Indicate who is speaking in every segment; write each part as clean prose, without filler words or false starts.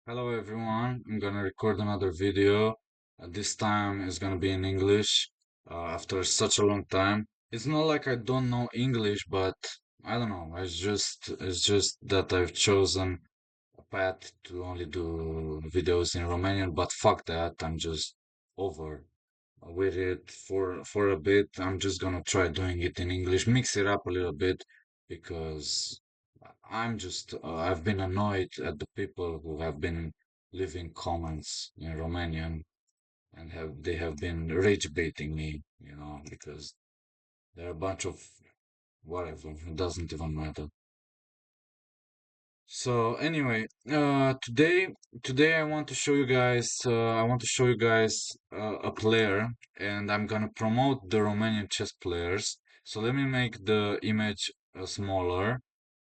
Speaker 1: Hello everyone, I'm gonna record another video. This time it's gonna be in English after such a long time. It's not like I don't know English, but I don't know. It's just that I've chosen a path to only do videos in Romanian, but fuck that, I'm just over with it for a bit. I'm just gonna try doing it in English, mix it up a little bit because I've been annoyed at the people who have been leaving comments in Romanian and have been rage baiting me, because they're a bunch of whatever. It doesn't even matter. So anyway, today I want to show you guys a player, and I'm gonna promote the Romanian chess players. So let me make the image smaller,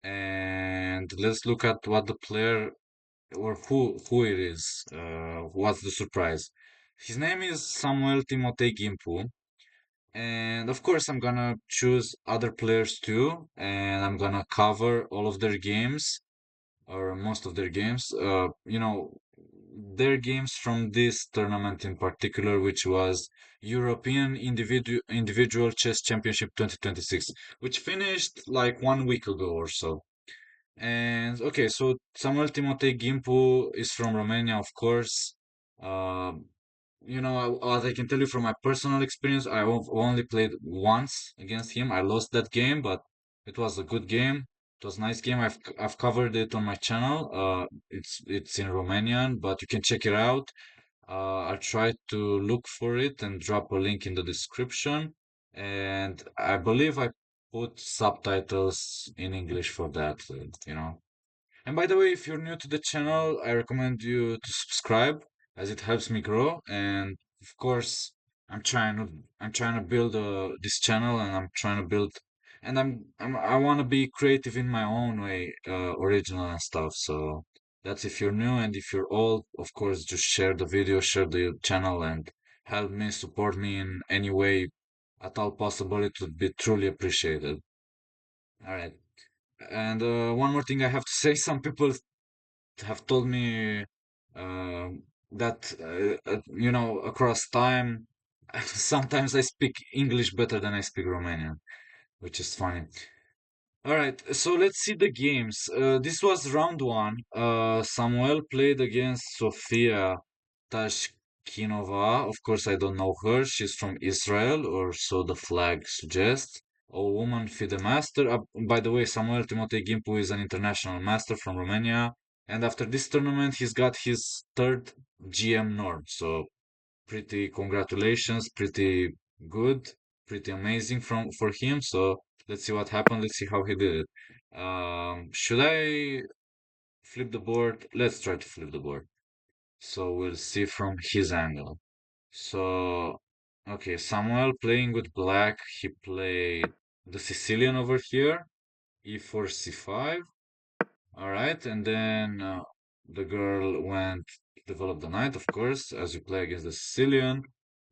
Speaker 1: and let's look at what the player or who it is. What's the surprise? His name is Samuel-Timotei Ghimpu, and of course I'm gonna choose other players too, and I'm gonna cover all of their games or most of their games. Their games from this tournament in particular, which was European Individual Chess Championship 2026, which finished like 1 week ago or so. And okay, so Samuel-Timotei Ghimpu is from Romania, of course. Uh, what I can tell you from my personal experience, I've only played once against him. I lost that game, but it was a good game. It was a nice game. I've covered it on my channel. It's in Romanian, but you can check it out. I'll try to look for it and drop a link in the description. And I believe I put subtitles in English for that, And by the way, if you're new to the channel, I recommend you to subscribe as it helps me grow. And of course, I'm trying to build this channel, and I'm trying to build, and I want to be creative in my own way, original and stuff. So that's if you're new, and if you're old, of course, just share the video, share the channel, and help me, support me in any way at all possible. It would be truly appreciated. All right. And one more thing I have to say, some people have told me that across time sometimes I speak English better than I speak Romanian, which is funny. All right, so let's see the games. This was round one. Samuel played against Sofia Tashkinova. Of course, I don't know her. She's from Israel, or so the flag suggests. A woman FIDE master. By the way, Samuel-Timotei Ghimpu is an international master from Romania. And after this tournament, he's got his third GM norm. So pretty congratulations, pretty good, pretty amazing from for him. So let's see what happened. Let's see how he did it. Should I flip the board? Let's try to flip the board. So we'll see from his angle. So, okay, Samuel playing with black. He played the Sicilian over here, e4, c5. All right, and then the girl went to develop the knight, of course, as you play against the Sicilian.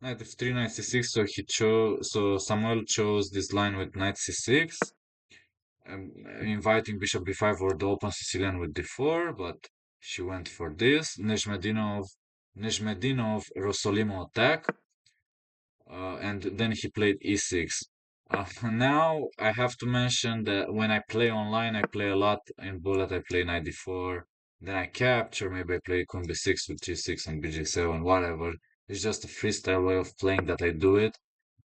Speaker 1: Knight f3, knight c6. So Samuel chose this line with knight c6, inviting bishop b5 or the open Sicilian with d4, but she went for this. Nejmedinov Rosolimo attack, and then he played e6. Now I have to mention that when I play online, I play a lot in bullet. I play knight d4, then I capture. Maybe I play queen b6 with g6 and bg7, whatever. It's just a freestyle way of playing that I do it.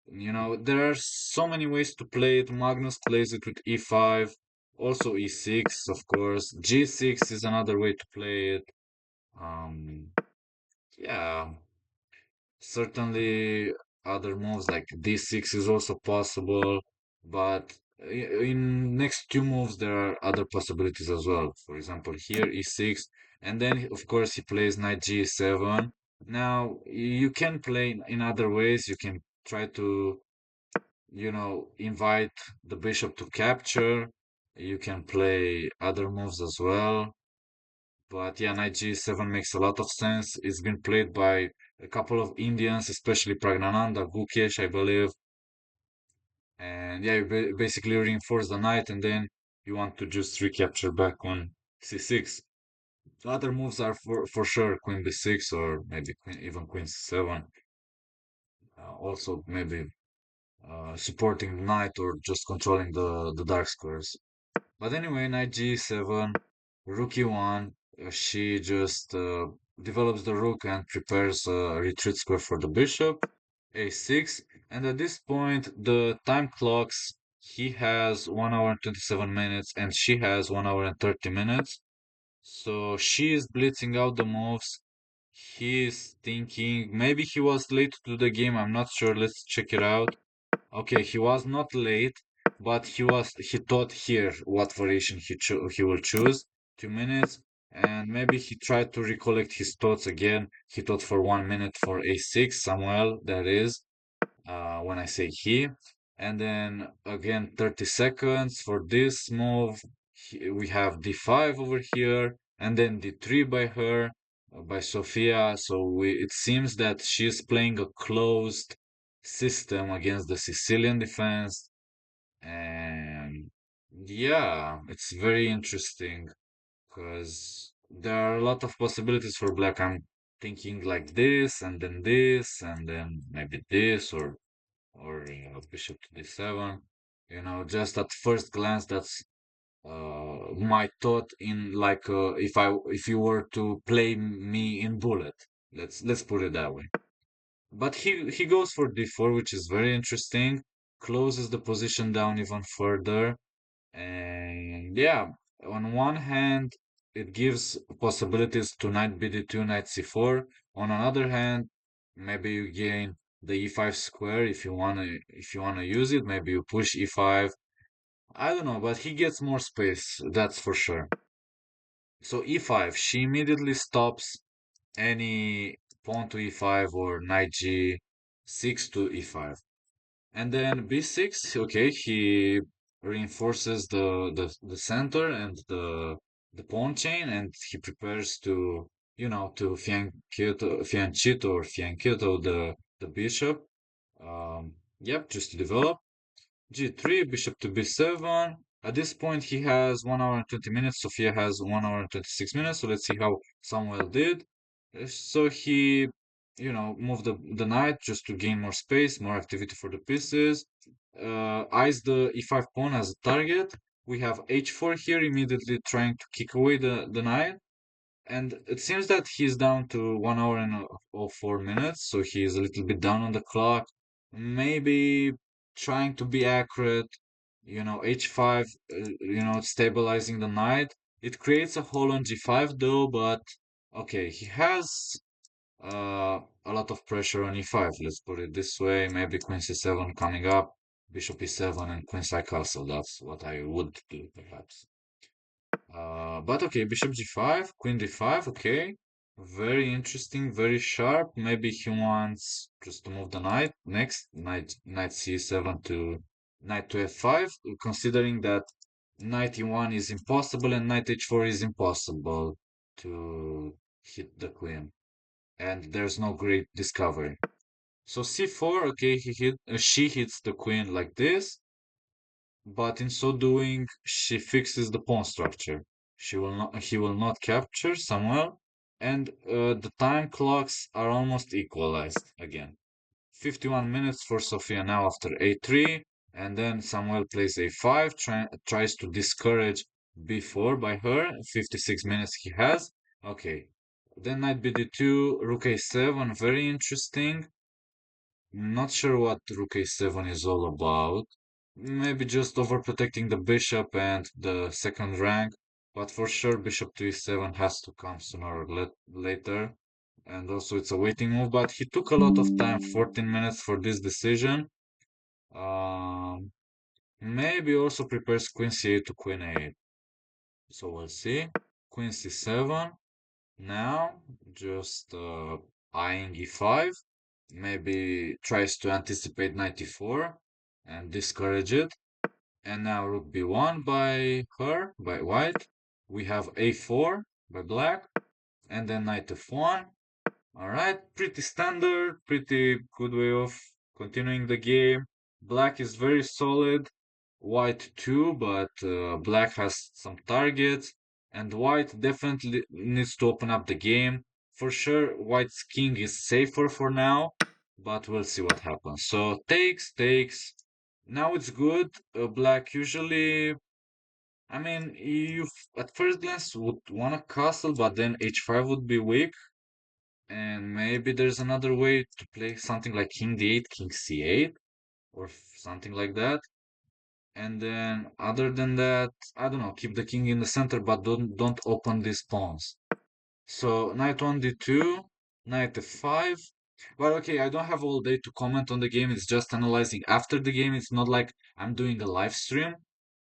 Speaker 1: There are so many ways to play it. Magnus plays it with e5, also e6, of course. G6 is another way to play it. Um, yeah. Certainly, other moves like d6 is also possible, but in next two moves there are other possibilities as well. For example, here e6, and then of course he plays knight g7. Now you can play in other ways. You can try to, invite the bishop to capture. You can play other moves as well. But yeah, knight g7 makes a lot of sense. It's been played by a couple of Indians, especially Pragnananda, Gukesh, I believe. And yeah, you basically reinforce the knight, and then you want to just recapture back on c6. The other moves are for sure queen b6 or maybe even queen c7. Also maybe supporting the knight or just controlling the dark squares. But anyway, knight g7, rook e1. She just develops the rook and prepares a retreat square for the bishop. a6, and at this point the time clocks. He has 1 hour and 27 minutes, and she has 1 hour and 30 minutes. So she is blitzing out the moves. He is thinking maybe he was late to the game. I'm not sure. Let's check it out. Okay, he was not late, but he thought here what variation he will choose. 2 minutes, and maybe he tried to recollect his thoughts again. He thought for 1 minute for a6, Samuel, that is, when I say he. And then again 30 seconds for this move. We have d5 over here, and then d3 by her, by Sofia. So it seems that she's playing a closed system against the Sicilian defense. And yeah, it's very interesting because there are a lot of possibilities for black. I'm thinking like this, and then maybe this, or bishop to d7. You know, just at first glance, that's my thought in like if you were to play me in bullet. Let's put it that way. But he goes for d4, which is very interesting. Closes the position down even further. And yeah, on one hand, it gives possibilities to knight bd2, knight c4. On another hand, maybe you gain the e5 square if you wanna use it. Maybe you push e5. I don't know, but he gets more space, that's for sure. So e5, she immediately stops any pawn to e5 or knight g6 to e5. And then b6, okay, he reinforces the center and the pawn chain, and he prepares to, to fianchetto or fianchetto the bishop. Yep, just to develop. g3, bishop to b7. At this point, he has 1 hour and 20 minutes. Sofia has 1 hour and 26 minutes. So let's see how Samuel did. So he, moved the knight just to gain more space, more activity for the pieces. Eyes the e5 pawn as a target. We have h4 here, immediately trying to kick away the knight. And it seems that he's down to 1 hour and 4 minutes, so he's a little bit down on the clock. Maybe trying to be accurate, h5, stabilizing the knight. It creates a hole on g5 though, but okay, he has a lot of pressure on e5. Let's put it this way. Maybe queen c7 coming up, bishop e7, and queen side castle. That's what I would do, perhaps. But okay, bishop g5, queen d5, okay. Very interesting, very sharp. Maybe he wants just to move the knight. Next, knight c7 to knight to f5, considering that knight e1 is impossible and knight h4 is impossible to hit the queen. And there's no great discovery. So c4, okay, she hits the queen like this, but in so doing, she fixes the pawn structure. He will not capture Samuel, and the time clocks are almost equalized again. 51 minutes for Sofia now after a3, and then Samuel plays a5, tries to discourage b4 by her. 56 minutes he has. Okay. Then knight bd2, rook a7, very interesting. Not sure what rook a7 is all about. Maybe just overprotecting the bishop and the second rank, but for sure bishop to e7 has to come sooner or later. And also it's a waiting move, but he took a lot of time, 14 minutes for this decision. Um, Maybe also prepares queen c8 to queen a8. So we'll see. Queen c7. Now, just eyeing e5. Maybe tries to anticipate knight e4 and discourage it. And now rook b1 by white. We have a4 by black. And then knight f1. Alright, pretty standard, pretty good way of continuing the game. Black is very solid. White too, but black has some targets. and white definitely needs to open up the game. For sure, white's king is safer for now, but we'll see what happens. So takes. Now it's good. Black usually, I mean, you at first glance would want a castle, but then h5 would be weak, and maybe there's another way to play something like king d8, king c8, or something like that. And then other than that, I don't know, keep the king in the center, but don't open these pawns. So knight 1 d2, knight f5. But okay, I don't have all day to comment on the game. It's just analyzing after the game. It's not like I'm doing a live stream.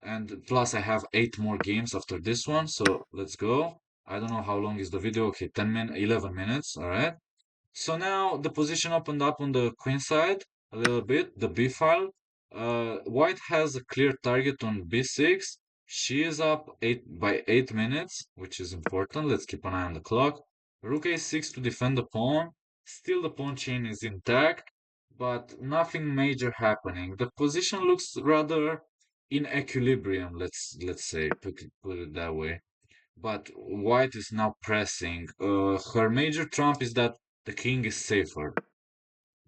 Speaker 1: And plus I have 8 more games after this one. So let's go. I don't know how long is the video. Okay, 10 minutes, 11 minutes. All right. So now the position opened up on the queen side a little bit, the b file. White has a clear target on b6. She is up 8 minutes, which is important. Let's keep an eye on the clock. Rook a6 to defend the pawn. Still the pawn chain is intact, but nothing major happening. The position looks rather in equilibrium, let's say, put it that way. But white is now pressing. Her major trump is that the king is safer.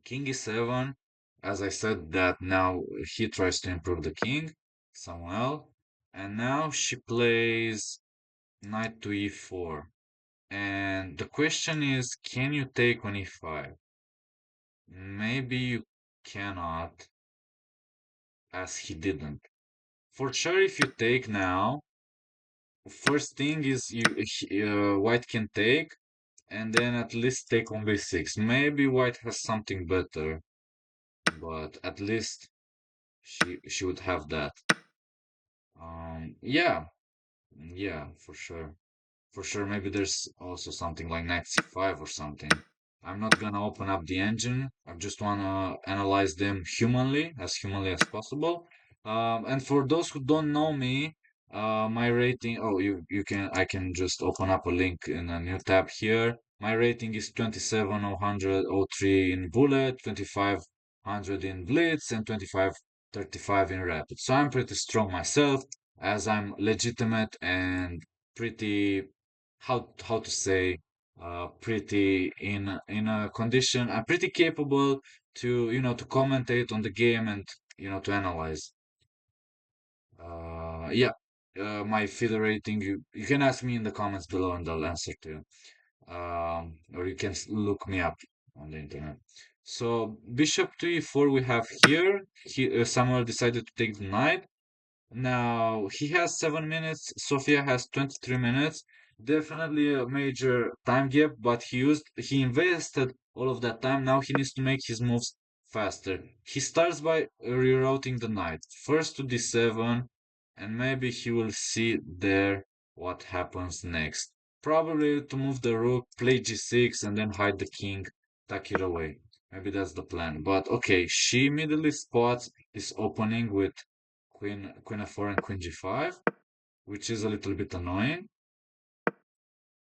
Speaker 1: King e7, as I said, that now he tries to improve the king, Samuel, and now she plays knight to e4. And the question is, can you take on e5? Maybe you cannot, as he didn't. For sure, if you take now, first thing is white can take, and then at least take on b6. Maybe white has something better, but at least she would have that. Yeah, yeah, for sure. For sure, maybe there's also something like knight c5 or something. I'm not gonna open up the engine. I just wanna analyze them humanly as possible. And for those who don't know me, my rating. Oh, you can I can just open up a link in a new tab here. My rating is 27,003 in bullet, 2500 in blitz, and 2535 in rapid. So I'm pretty strong myself, as I'm legitimate and pretty, how to say, pretty in a condition. I'm pretty capable to, to commentate on the game and, to analyze. Yeah, my FIDE rating, you can ask me in the comments below and I'll answer to you. Or you can look me up on the internet. So bishop to e4 we have here. Samuel decided to take the knight. Now he has 7 minutes. Sofia has 23 minutes. Definitely a major time gap, but he invested all of that time. Now he needs to make his moves faster. He starts by rerouting the knight first to d7, and maybe he will see there what happens next. Probably to move the rook, play g6, and then hide the king, tuck it away. Maybe that's the plan. But okay, she immediately spots this opening with queen f4 and queen g5, which is a little bit annoying.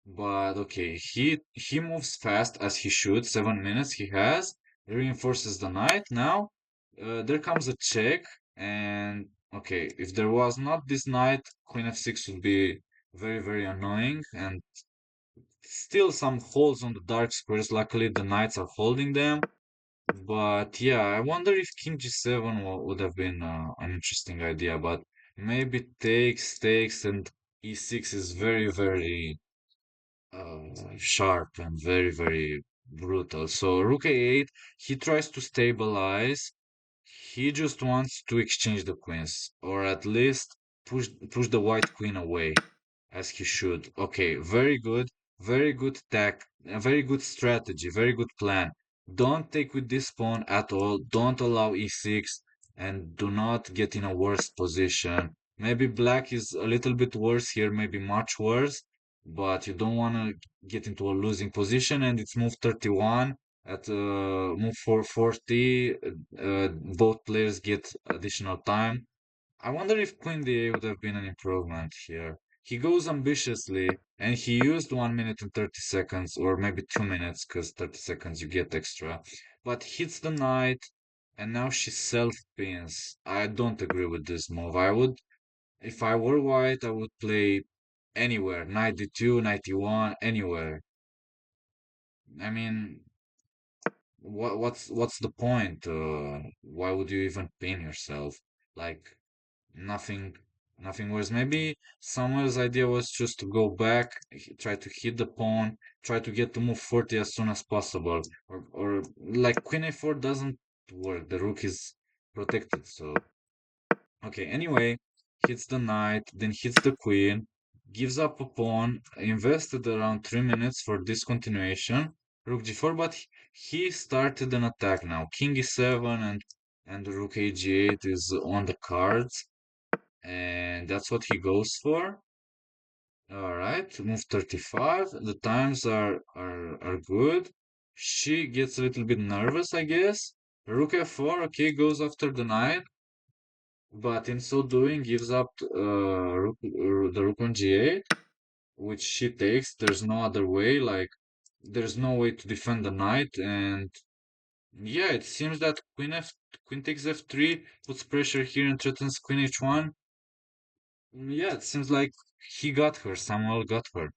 Speaker 1: But okay, he moves fast as he should. 7 minutes he has. He reinforces the knight. Now there comes a check, and okay, if there was not this knight, queen f6 would be very annoying, and still some holes on the dark squares. Luckily, the knights are holding them. But yeah, I wonder if King G7 would have been an interesting idea, but maybe takes, and E6 is very sharp and very brutal. So Rook A8, he tries to stabilize. He just wants to exchange the queens, or at least push the white queen away, as he should. Okay, very good tack, a very good strategy, very good plan. Don't take with this pawn at all. Don't allow e6, and do not get in a worse position. Maybe black is a little bit worse here, maybe much worse, but you don't want to get into a losing position. And it's move 31 at move 440. Both players get additional time. I wonder if queen d8 would have been an improvement here. He goes ambitiously, and he used 1 minute and 30 seconds, or maybe 2 minutes, because 30 seconds you get extra. But hits the knight, and now she self-pins. I don't agree with this move. If I were white, I would play anywhere, knight d2, knight e1, anywhere. I mean, what's the point? Why would you even pin yourself? Like nothing, nothing worse. Maybe Samuel's idea was just to go back, try to hit the pawn, try to get to move 40 as soon as possible, or like queen a4 doesn't work. The rook is protected, so okay. Anyway, hits the knight, then hits the queen, gives up a pawn, invested around 3 minutes for this continuation. Rook g4, but he started an attack now. King e7 and rook a g8 is on the cards, and that's what he goes for. All right, move 35. The times are good. She gets a little bit nervous, I guess. Rook f4, okay, goes after the knight, but in so doing gives up the rook on g8, which she takes. There's no other way, like there's no way to defend the knight, and yeah, it seems that queen takes f3 puts pressure here and threatens queen h1. Yeah, it seems like he got her. Samuel got her.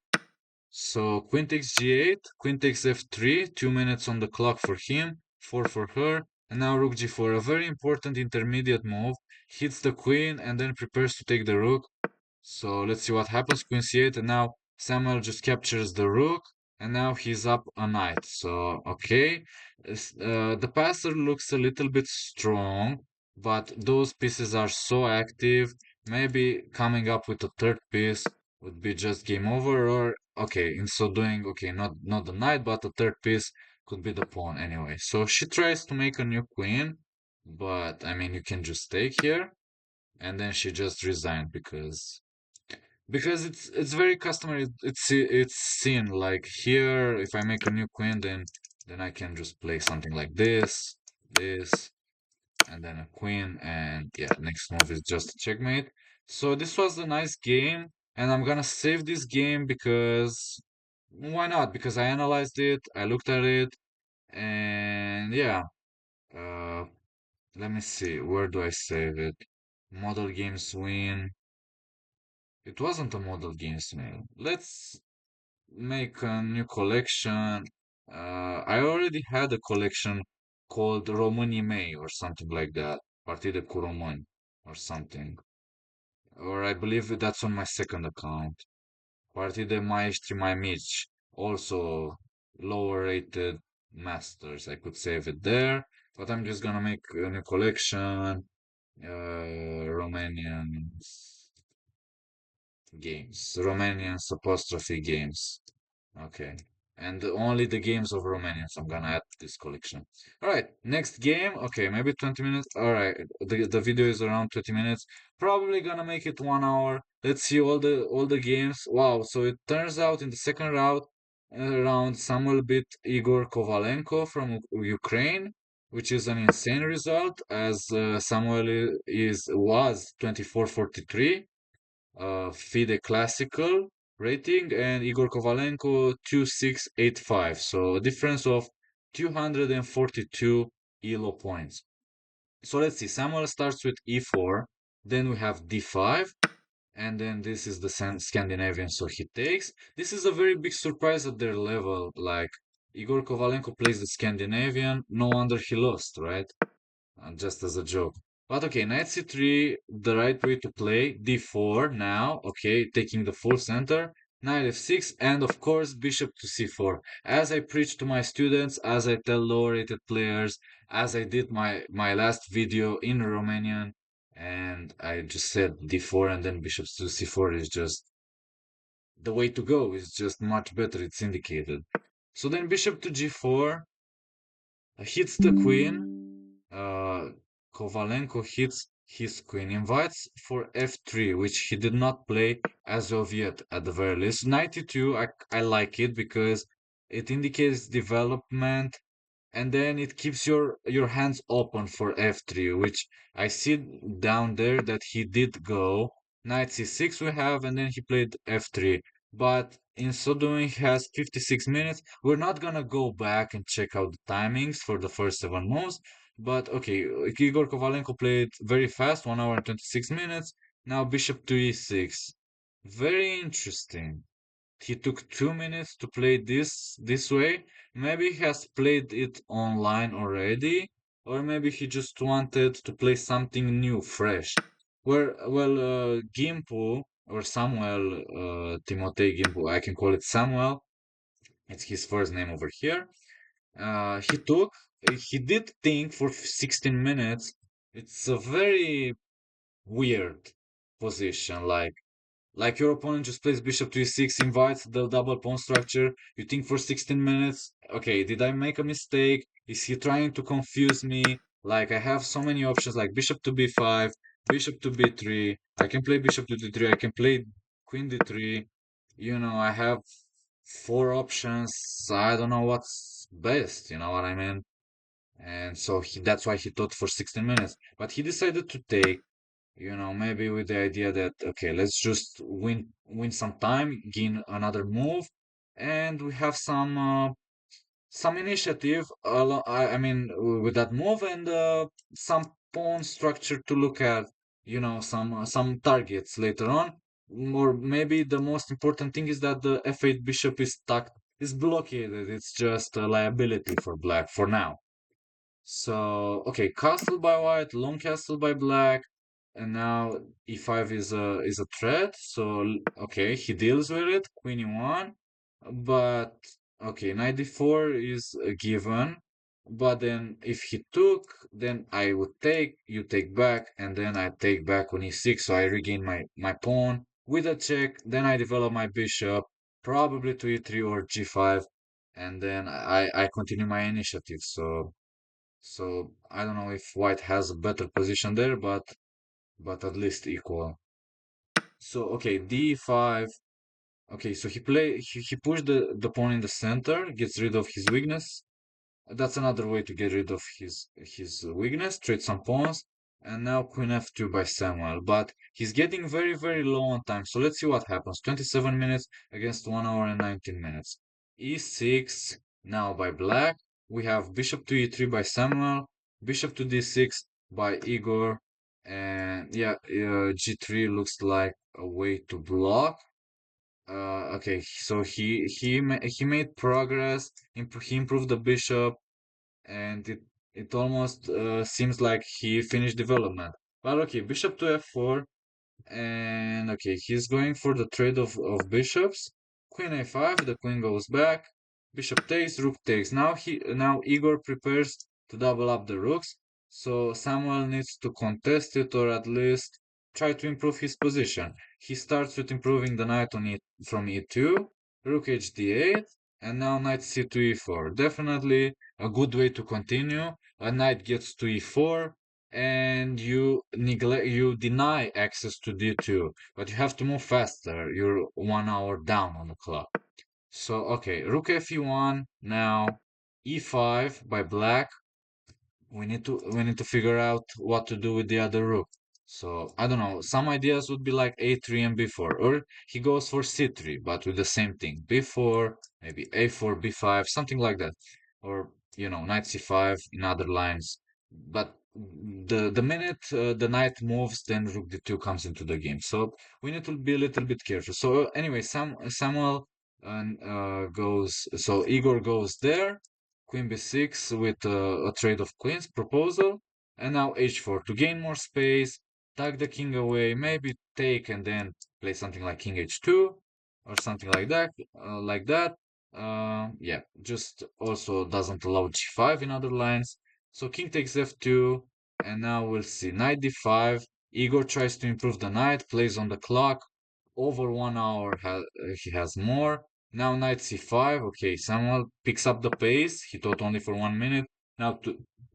Speaker 1: So queen takes g8, queen takes f3, 2 minutes on the clock for him, four for her, and now rook g4, a very important intermediate move. Hits the queen and then prepares to take the rook. So let's see what happens. Queen c8, and now Samuel just captures the rook, and now he's up a knight. So, okay. The passer looks a little bit strong, but those pieces are so active. Maybe coming up with a third piece would be just game over, or okay, in so doing, okay, not the knight, but the third piece could be the pawn anyway. So she tries to make a new queen, but I mean, you can just take here, and then she just resigned because it's very customary. It's seen like here. If I make a new queen, then I can just play something like this, and then a queen, and yeah, next move is just a checkmate. So this was a nice game, and I'm gonna save this game because why not? Because I analyzed it, I looked at it, and yeah. Uh, Let me see. Where do I save it? Model games win. It wasn't a model games mail. Let's make a new collection. I already had a collection called România May or something like that. Partide cu Români or something. Or I believe that's on my second account. Partide Maestri Mai Mici. Also lower rated masters. I could save it there. But I'm just gonna make a new collection. Romanian games. Romanians apostrophe games. Okay. And only the games of Romanians I'm gonna add to this collection. Alright, next game. Okay, maybe 20 minutes. Alright, the video is around 20 minutes. Probably gonna make it 1 hour. Let's see all the games. Wow, so it turns out in the second round Samuel beat Igor Kovalenko from Ukraine, which is an insane result as Samuel was 24-43 FIDE classical rating and Igor Kovalenko 2685. So a difference of 242 ELO points. So let's see. Samuel starts with e4, then we have d5, and then this is the Scandinavian, so he takes. This is a very big surprise at their level. Like Igor Kovalenko plays the Scandinavian, no wonder he lost, right? Just as a joke. But okay, knight c3, the right way to play. d4 now, okay, taking the full center. Knight f6, and of course, bishop to c4. As I preach to my students, as I tell lower-rated players, as I did my last video in Romanian, and I just said d4 and then bishop to c4 is just the way to go. It's just much better, it's indicated. So then bishop to g4 hits the queen. Kovalenko hits his queen, invites for f3, which he did not play as of yet at the very least. 92, I like it because it indicates development and then it keeps your hands open for f3, which I see down there that he did go. Knight c6 we have, and then he played f3. But in so doing, he has 56 minutes. We're not gonna go back and check out the timings for the first 7 moves. But okay, Igor Kovalenko played very fast, 1 hour and 26 minutes. Now bishop to e6. Very interesting. He took 2 minutes to play this way. Maybe he has played it online already, or maybe he just wanted to play something new, fresh. Gimpu or Samuel Timotei Ghimpu, I can call it Samuel. It's his first name over here. He took, he did think for 16 minutes. It's a very weird position, like your opponent just plays bishop to e6, invites the double pawn structure. You think for 16 minutes, okay, did I make a mistake? Is he trying to confuse me? Like I have so many options like bishop to b5, bishop to b3. I can play bishop to d3. I can play queen d3. I have four options. I don't know what's best. You know what I mean? And so that's why he thought for 16 minutes. But he decided to take, maybe with the idea that okay, let's just win some time, gain another move, and we have some initiative. With that move and some pawn structure to look at. Some targets later on. Or maybe the most important thing is that the f8 bishop is stuck, is blockaded. It's just a liability for black for now. So, okay, castle by white, long castle by black, and now e5 is a threat. So, okay, he deals with it, queen e1, but okay, knight d4 is a given. But then if he took, then I would take, you take back, and then I take back on e6, so I regain my pawn with a check. Then I develop my bishop, probably to e3 or g5, and then I continue my initiative. So I don't know if white has a better position there, but at least equal. So okay, d5. Okay, so he pushed the pawn in the center, gets rid of his weakness. That's another way to get rid of his weakness, trade some pawns. And now queen f2 by Samuel. But he's getting very, very low on time. So let's see what happens. 27 minutes against 1 hour and 19 minutes. e6 now by black. We have bishop to e3 by Samuel, bishop to d6 by Igor. And yeah, g3 looks like a way to block. Okay, so he made progress. He improved the bishop, and it almost seems like he finished development. But okay, bishop to f4, and okay, he's going for the trade of bishops. Queen a5, the queen goes back. Bishop takes, rook takes. Now Igor prepares to double up the rooks. So Samuel needs to contest it or at least try to improve his position. He starts with improving the knight on from e2, rook h d8, and now knight c2 e4. Definitely a good way to continue. A knight gets to e4, and you deny access to d2, but you have to move faster. You're 1 hour down on the clock. So okay, rook f e1, now e5 by black. We need to figure out what to do with the other rook. So I don't know. Some ideas would be like a3 and b4, or he goes for c3, but with the same thing. b4, maybe a4, b5, something like that, or knight c5 in other lines. But the minute the knight moves, then rook d2 comes into the game. So we need to be a little bit careful. So anyway, Samuel goes. So Igor goes there. Queen b6 with a trade of queens proposal, and now h4 to gain more space, tuck the king away, maybe take and then play something like king h2 or something like that. Yeah, just also doesn't allow g5 in other lines. So king takes f2, and now we'll see knight d5. Igor tries to improve the knight, plays on the clock. Over 1 hour, he has more. Now knight c5. Okay, Samuel picks up the pace. He thought only for 1 minute. Now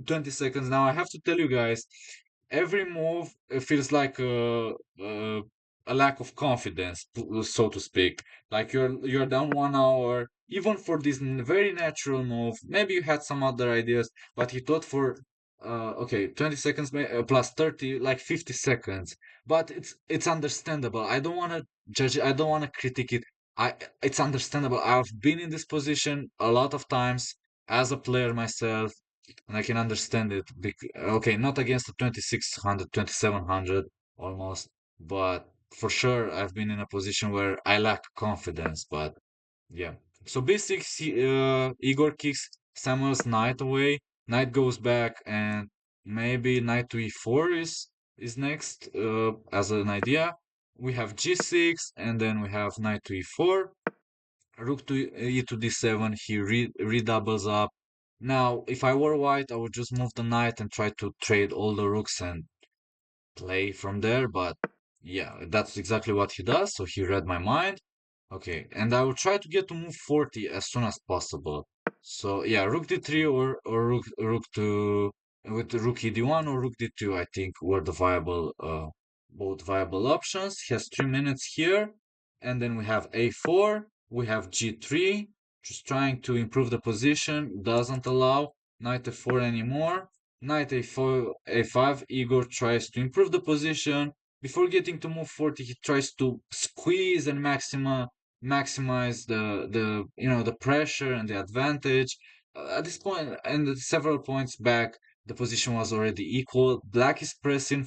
Speaker 1: 20 seconds. Now I have to tell you guys, every move feels like a lack of confidence, so to speak. Like you're down 1 hour. Even for this very natural move, maybe you had some other ideas, but he thought for okay, 20 seconds plus 30, like 50 seconds. But it's understandable. I don't want to judge it. I don't want to critique it. It's understandable. I've been in this position a lot of times as a player myself, and I can understand it. Okay, not against the 2600, 2700 almost, but for sure I've been in a position where I lack confidence, but yeah. So b6, Igor kicks Samuel's knight away. Knight goes back, and maybe knight to e4 is next as an idea. We have g6, and then we have knight to e4. Rook to e to d7. He redoubles up. Now, if I were white, I would just move the knight and try to trade all the rooks and play from there, but yeah, that's exactly what he does. So he read my mind. Okay, and I will try to get to move 40 as soon as possible. So yeah, rook d3 or rook to with rook e d1 or rook d2, I think were the viable both viable options. He has 3 minutes here, and then we have a4, we have g3, just trying to improve the position, doesn't allow knight f4 anymore. Knight a4, a5, Igor tries to improve the position. Before getting to move 40, he tries to squeeze and maximize the pressure and the advantage. At this point, and at several points back, the position was already equal. Black is pressing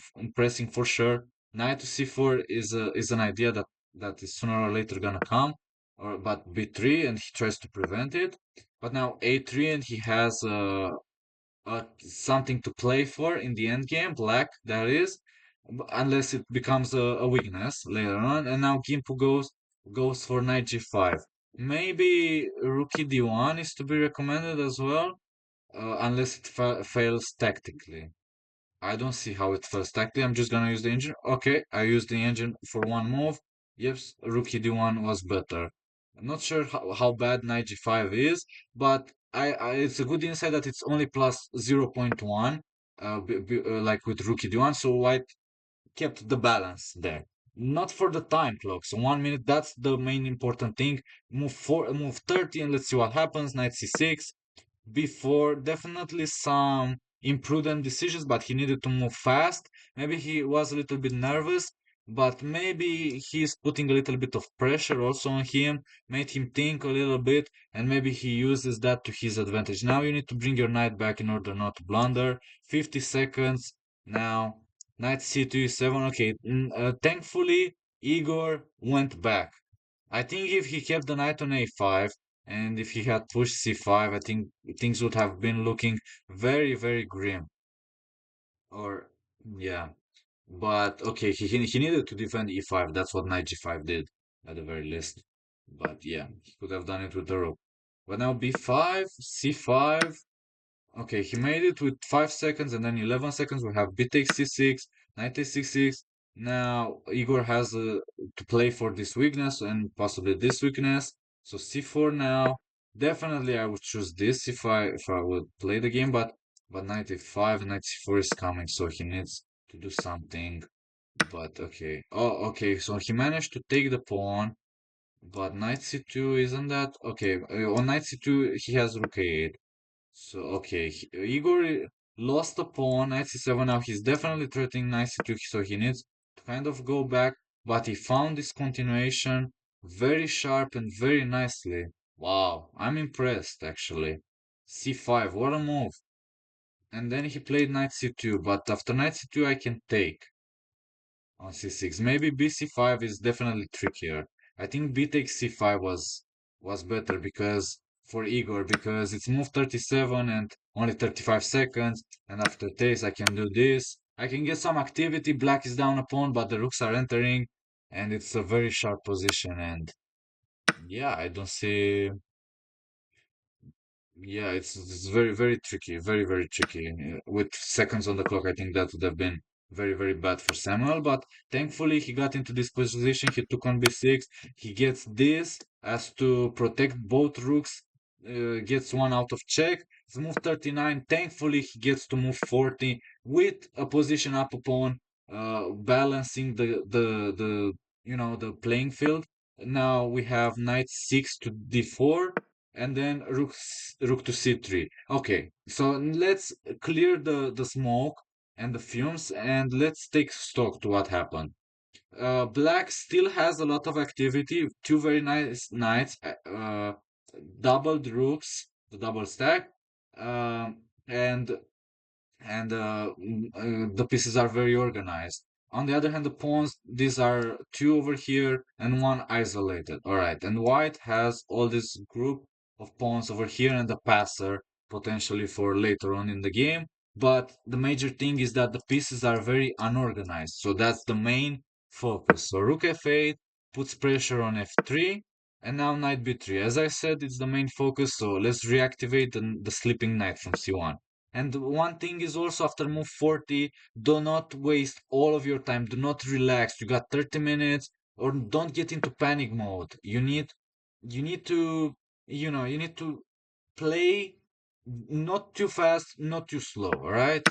Speaker 1: for sure. Knight to c4 is an idea that is sooner or later gonna come, or but b3, and he tries to prevent it. But now a3, and he has something to play for in the end game, black that is, unless it becomes a weakness later on. And now Ghimpu goes for knight g5. Maybe rook d1 is to be recommended as well, unless it fails tactically. I don't see how it fails tactically. I'm just gonna use the engine. Okay, I used the engine for one move. Yes, rook d1 was better. I'm not sure how bad knight g5 is, but it's a good insight that it's only plus 0.1, like with rook d1, so white kept the balance there. Not for the time clock. So 1 minute, that's the main important thing. Move 30, and let's see what happens. Knight c6 before, definitely some imprudent decisions, but he needed to move fast. Maybe he was a little bit nervous, but maybe he's putting a little bit of pressure also on him, made him think a little bit, and maybe he uses that to his advantage. Now you need to bring your knight back in order not to blunder. 50 seconds now. Knight c2 e7. Okay, thankfully Igor went back. I think if he kept the knight on a5 and if he had pushed c5, I think things would have been looking very, very grim. Or, yeah. But, okay, he needed to defend e5. That's what knight g5 did, at the very least. But, yeah, he could have done it with the rook. But now b5, c5. Okay, he made it with 5 seconds, and then 11 seconds we have b takes c6, knight takes c6. Now Igor has to play for this weakness and possibly this weakness. So c4 now. Definitely I would choose this if I would play the game, but knight a5, knight c4 is coming, so he needs to do something. But okay. Oh, okay, so he managed to take the pawn, but knight c2 isn't that okay? On knight c2 he has rook a8. So, okay, Igor lost a pawn, knight c7. Now he's definitely threatening knight c2, so he needs to kind of go back. But he found this continuation very sharp and very nicely. Wow, I'm impressed actually. c5, what a move. And then he played knight c2, but after knight c2 I can take on c6. Maybe bc5 is definitely trickier. I think b takes c5 was better because for Igor because it's move 37 and only 35 seconds, and after this I can do this. I can get some activity. Black is down a pawn, but the rooks are entering, and it's a very sharp position. And yeah, I don't see. Yeah, it's very, very tricky, very, very tricky. With seconds on the clock, I think that would have been very, very bad for Samuel. But thankfully, he got into this position. He took on b6. He gets this as to protect both rooks. Gets one out of check. It's move 39. Thankfully, he gets to move 40 with a position up pawn, balancing the playing field. Now we have knight 6 to d4 and then rook to c3. Okay, so let's clear the smoke and the fumes and let's take stock to what happened. Black still has a lot of activity, two very nice knights, doubled rooks, the double stack, and the pieces are very organized. On the other hand, the pawns, these are two over here and one isolated. All right, and white has all this group of pawns over here and the passer potentially for later on in the game. But the major thing is that the pieces are very unorganized. So that's the main focus. So rook f8 puts pressure on f3 and now knight b3. As I said, it's the main focus. So let's reactivate the sleeping knight from c1. And one thing is also after move 40, do not waste all of your time. Do not relax. You got 30 minutes or don't get into panic mode. You need to, you need to play not too fast, not too slow, all right?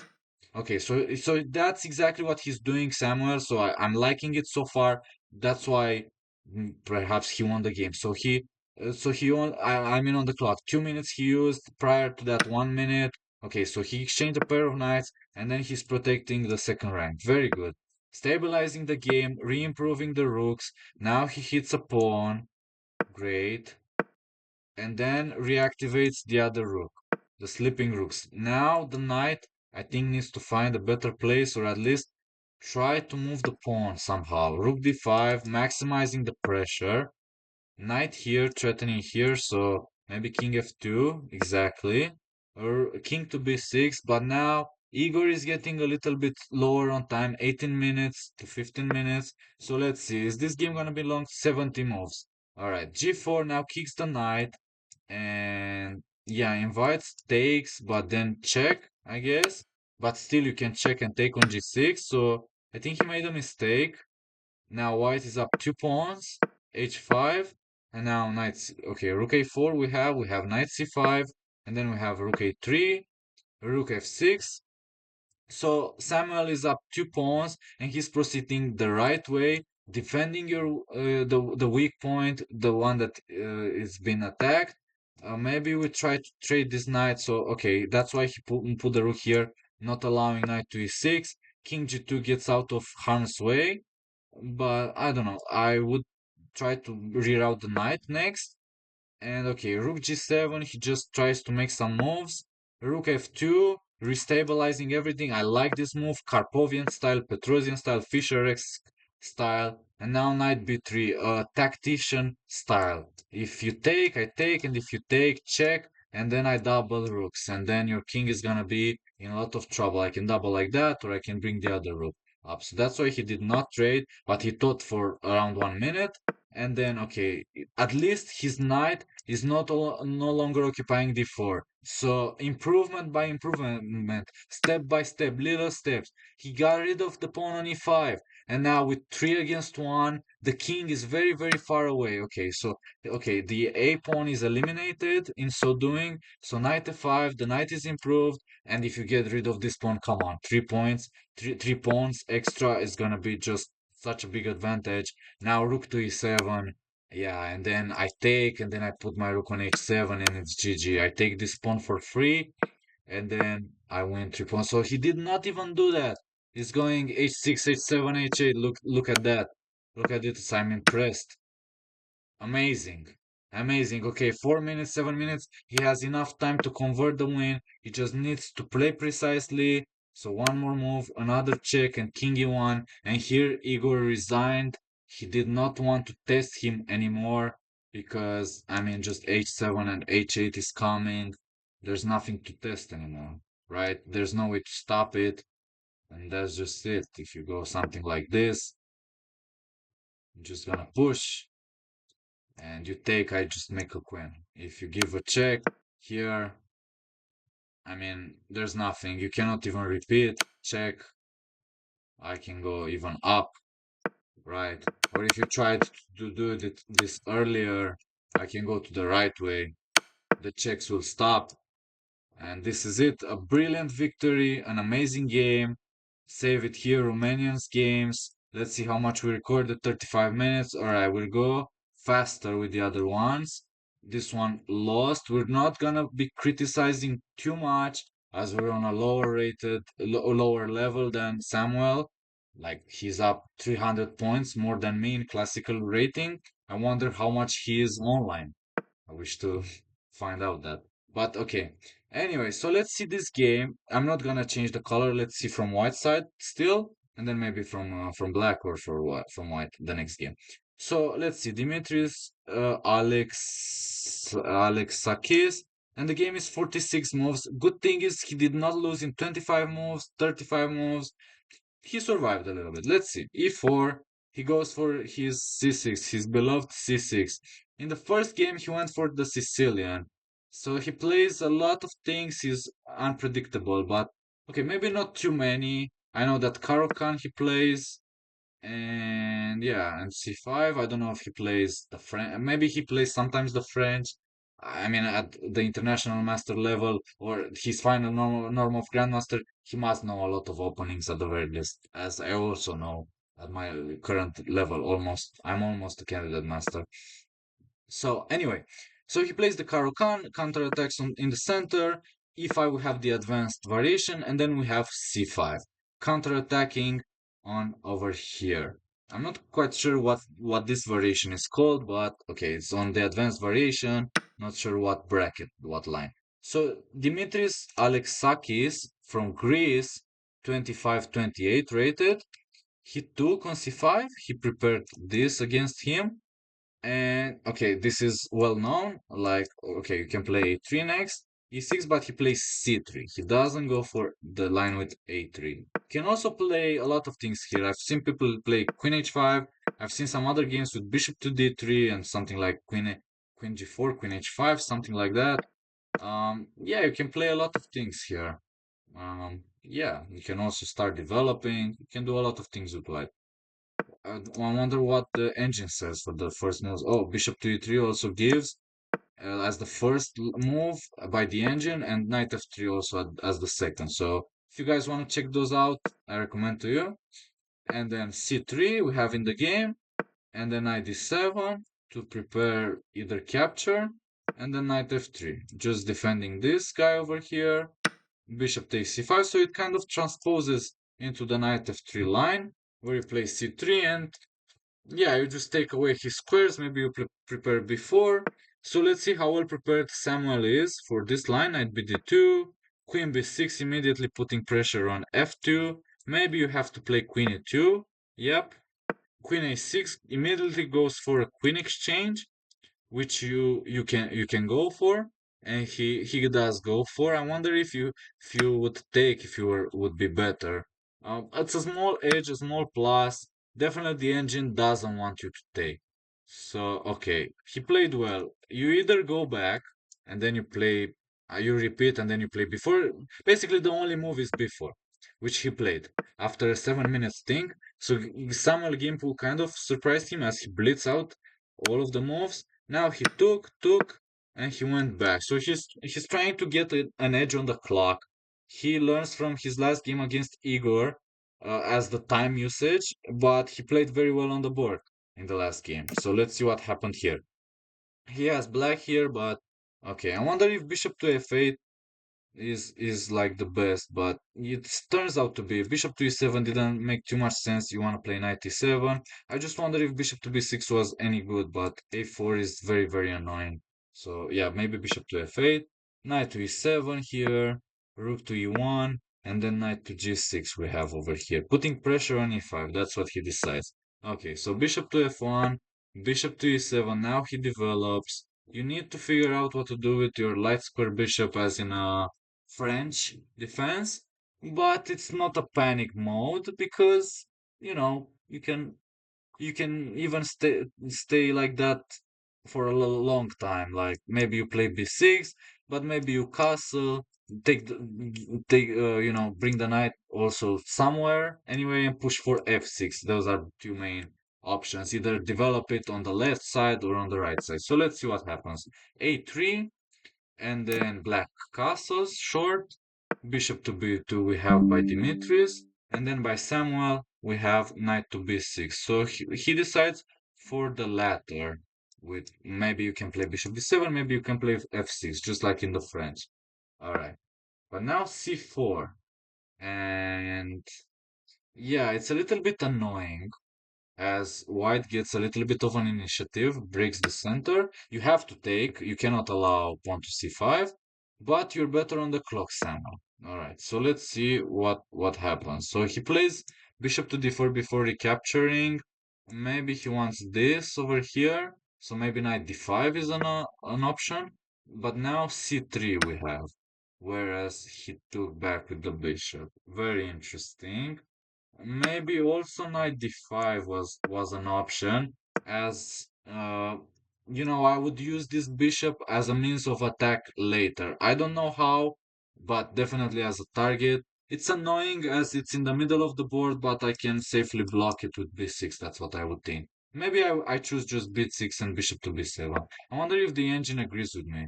Speaker 1: Okay, so that's exactly what he's doing, Samuel. So I'm liking it so far. That's why perhaps he won the game. So he won. I mean on the clock. 2 minutes he used prior to that 1 minute. Okay, so he exchanged a pair of knights and then he's protecting the second rank. Very good. Stabilizing the game, re-improving the rooks. Now he hits a pawn. Great, and then reactivates the other rook, the sleeping rooks. Now the knight, I think, needs to find a better place or at least try to move the pawn somehow. Rook d5, maximizing the pressure. Knight here, threatening here, so maybe king f2, exactly. Or king to b6, but now Igor is getting a little bit lower on time, 18 minutes to 15 minutes. So let's see, is this game gonna be long? 70 moves. Alright, g4 now kicks the knight and yeah, invites takes, but then check, I guess. But still, you can check and take on g6. So I think he made a mistake. Now white is up 2 pawns, h5, and now knight. Okay, rook a4. We have knight c5, and then we have rook a3, rook f6. So Samuel is up 2 pawns and he's proceeding the right way, defending the weak point, the one that is being attacked. Maybe we try to trade this knight. So okay, that's why he put the rook here, not allowing knight to e6. King g2 gets out of harm's way, but I don't know. I would try to reroute the knight next. And okay, rook g7, he just tries to make some moves. Rook f2, restabilizing everything. I like this move. Karpovian style, Petrosian style, Fischer-esque style. And now knight b3, tactician style. If you take, I take, and if you take, check, and then I double rooks. And then your king is gonna be in a lot of trouble. I can double like that, or I can bring the other rook up. So that's why he did not trade, but he thought for around 1 minute. And then, okay, at least his knight is no longer occupying d4. So improvement by improvement, step by step, little steps. He got rid of the pawn on e5, and now with 3 against 1, the king is very, very far away. Okay, the a pawn is eliminated in so doing. So knight f5, the knight is improved, and if you get rid of this pawn, come on, 3 points, three pawns extra is gonna be just such a big advantage. Now rook to e7. Yeah, and then I take, and then I put my rook on h7, and it's GG. I take this pawn for free, and then I win 3 pawns. So he did not even do that. He's going h6, h7, h8. Look at that. Look at this. I'm impressed. Amazing. Amazing. Okay, 4 minutes, 7 minutes. He has enough time to convert the win. He just needs to play precisely. So one more move, another check, and king e1. And here Igor resigned. He did not want to test him anymore because, I mean, just h7 and h8 is coming. There's nothing to test anymore, right? There's no way to stop it. And that's just it. If you go something like this, I'm just gonna push and you take, I just make a queen. If you give a check here, I mean, there's nothing. You cannot even repeat. Check. I can go even up, right? Or if you tried to do this earlier, I can go to the right way. The checks will stop. And this is it. A brilliant victory, an amazing game. Save it here, Romanian's games. Let's see how much we recorded, 35 minutes. All right, we'll go faster with the other ones. This one lost. We're not gonna be criticizing too much as we're on a lower level than Samuel. Like he's up 300 points more than me in classical rating. I wonder how much he is online. I wish to find out that. But okay. Anyway, so let's see this game. I'm not gonna change the color. Let's see from white side still. and then maybe from black or from white the next game. So let's see, Dimitri's Alexakis, and the game is 46 moves. Good thing is he did not lose in 25 moves, 35 moves. He survived a little bit. Let's see. E4. He goes for his C6, his beloved C6. In the first game, he went for the Sicilian. So he plays a lot of things. He's unpredictable, but okay, maybe not too many. I know that Caro-Kann he plays, and yeah, and C5. I don't know if he plays the French. Maybe he plays sometimes the French. I mean, at the international master level or his final norm of Grandmaster, he must know a lot of openings at the very least, as I also know at my current level. I'm almost a candidate master. So anyway, so he plays the Caro-Kann, counterattacks in the center. E5 we have the advanced variation, and then we have C5, counterattacking on over here. I'm not quite sure what this variation is called, but okay, it's on the advanced variation. Not sure what bracket, what line. So Dimitris Alexakis from Greece, 25-28 rated. He took on C5. He prepared this against him. And okay, this is well known. Like, okay, you can play a3 next, e6, but he plays c3. He doesn't go for the line with a3. You can also play a lot of things here. I've seen people play queen h5. I've seen some other games with bishop to d3 and something like queen g4, queen h5, something like that. Yeah, you can play a lot of things here. Yeah, you can also start developing. You can do a lot of things with white. I wonder what the engine says for the first moves. Oh, bishop to e3 also gives as the first move by the engine, and knight f3 also as the second. So if you guys want to check those out, I recommend to you. And then c3 we have in the game, and then knight d7 to prepare either capture, and then knight f3, just defending this guy over here. Bishop takes c5, so it kind of transposes into the knight f3 line, where you play c3, and yeah, you just take away his squares, maybe you prepare before. So let's see how well prepared Samuel is for this line. Knight bd2, queen b6, immediately putting pressure on f2. Maybe you have to play queen e2. Yep. Queen a6 immediately goes for a queen exchange, which you can go for, and he does go for. I wonder if you would take if you would be better. It's a small edge, a small plus. Definitely the engine doesn't want you to take. So okay, he played well. You either go back and then you play, you repeat and then you play before. Basically, the only move is before, which he played after a 7 minutes thing. So Samuel Gimpu kind of surprised him as he blitz out all of the moves. Now he took, and he went back. So he's trying to get an edge on the clock. He learns from his last game against Igor as the time usage, but he played very well on the board in the last game. So let's see what happened here. He has black here, but okay. I wonder if bishop to f8 is like the best, but it turns out to be bishop to e7 didn't make too much sense. You want to play knight e7. I just wonder if bishop to b6 was any good, but a4 is very, very annoying. So yeah, maybe bishop to f8, knight to e7 here, rook to e1, and then knight to g6 we have over here, putting pressure on e5. That's what he decides. Okay, so bishop to f1, bishop to e7. Now he develops. You need to figure out what to do with your light square bishop as in a French defense, but it's not a panic mode because you can even stay like that for a long time. Like maybe you play b6, but maybe you castle, bring the knight also somewhere anyway and push for f6. Those are two main options. Either develop it on the left side or on the right side. So let's see what happens. A3, and then black castles short. Bishop to b2 we have by Dimitris, and then by Samuel we have knight to b6. So he decides for the latter. With maybe you can play bishop b7, maybe you can play f6, just like in the French. All right, but now c4, and yeah, it's a little bit annoying as white gets a little bit of an initiative, breaks the center. You have to take, you cannot allow pawn to c5, but you're better on the clock, Samuel. All right, so let's see what happens. So he plays bishop to d4 before recapturing. Maybe he wants this over here. So maybe knight d5 is an option. But now c3 we have. Whereas he took back with the bishop. Very interesting. Maybe also knight d5 was an option, as I would use this bishop as a means of attack later. I don't know how, but definitely as a target. It's annoying as it's in the middle of the board, but I can safely block it with b6. That's what I would think. Maybe I choose just b6 and bishop to b7. I wonder if the engine agrees with me.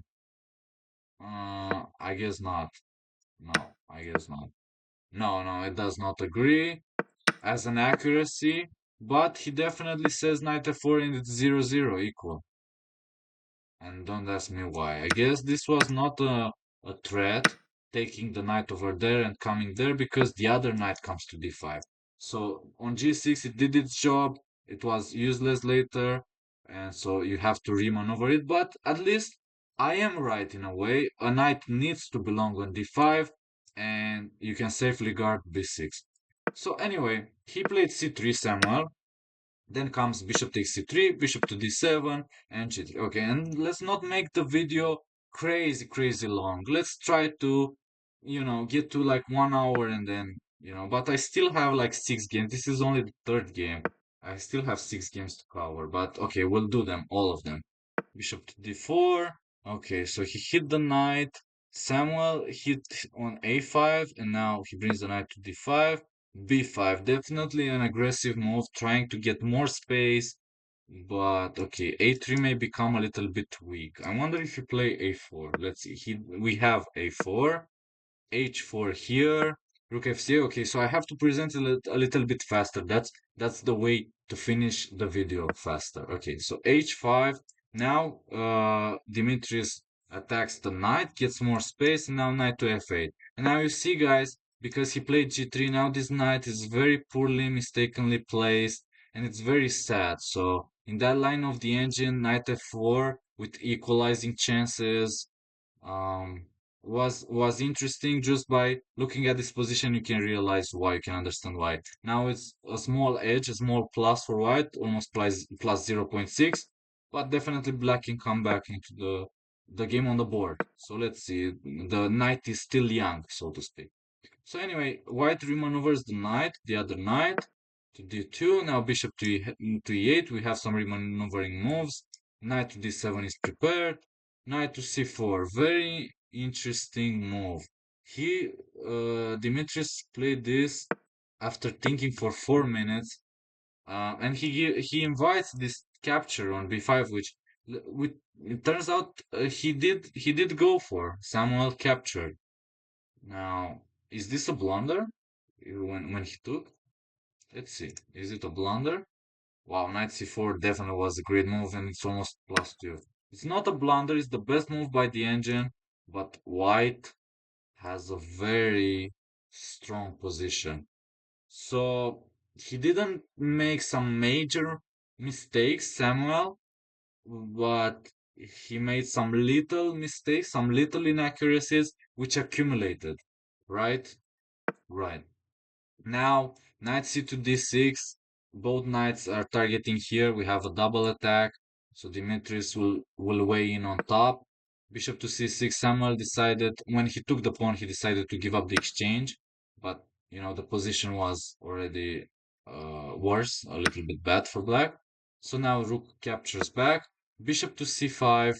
Speaker 1: I guess not. No, I guess not. No, no, it does not agree as an accuracy, but he definitely says knight f4 and it's 0-0 equal. And don't ask me why. I guess this was not a threat, taking the knight over there and coming there, because the other knight comes to d5. So on g6 it did its job, it was useless later, and so you have to remaneuver it, but at least I am right in a way. A knight needs to belong on d5, and you can safely guard b6. So anyway, he played c3, Samuel. Then comes bishop takes c3, bishop to d7, and g3. Okay, and let's not make the video crazy long. Let's try to, get to like 1 hour and then, but I still have like 6 games. This is only the third game. I still have 6 games to cover, but okay, we'll do them, all of them. Bishop to d4. Okay, so he hit the knight. Samuel hit on a5, and now he brings the knight to d5. b5, definitely an aggressive move, trying to get more space. But okay, a3 may become a little bit weak. I wonder if you play a4. Let's see. We have a4, h4 here, rook f6. Okay, so I have to present a little bit faster. That's the way to finish the video faster. Okay, so h5. Now Dimitrius attacks the knight, gets more space, and now knight to f8. And now you see, guys, because he played g3, now this knight is very poorly, mistakenly placed, and it's very sad. So in that line of the engine, knight f4 with equalizing chances, um, was interesting. Just by looking at this position, you can realize why, you can understand why. Now it's a small edge, a small plus for white, almost plus 0.6, but definitely black can come back into the game on the board. So let's see, the knight is still young, so to speak. So anyway, white remaneuvers the knight, the other knight, to d2. Now bishop to e8. We have some remaneuvering moves. Knight to d7 is prepared. Knight to c4. Very interesting move. Dimitrius played this after thinking for 4 minutes, and he invites this capture on b5, which it turns out he did go for. Samuel captured. Now, is this a blunder? When he took? Let's see. Is it a blunder? Wow, knight c4 definitely was a great move, and it's almost +2. It's not a blunder, it's the best move by the engine, but white has a very strong position. So he didn't make some major mistakes, Samuel, but he made some little mistakes, some little inaccuracies, which accumulated, right? Right. Now, knight c2 d6. Both knights are targeting here. We have a double attack. So Demetrius will weigh in on top. Bishop to c6. Samuel decided, when he took the pawn, he decided to give up the exchange. But, the position was already worse, a little bit bad for black. So now rook captures back. Bishop to c5.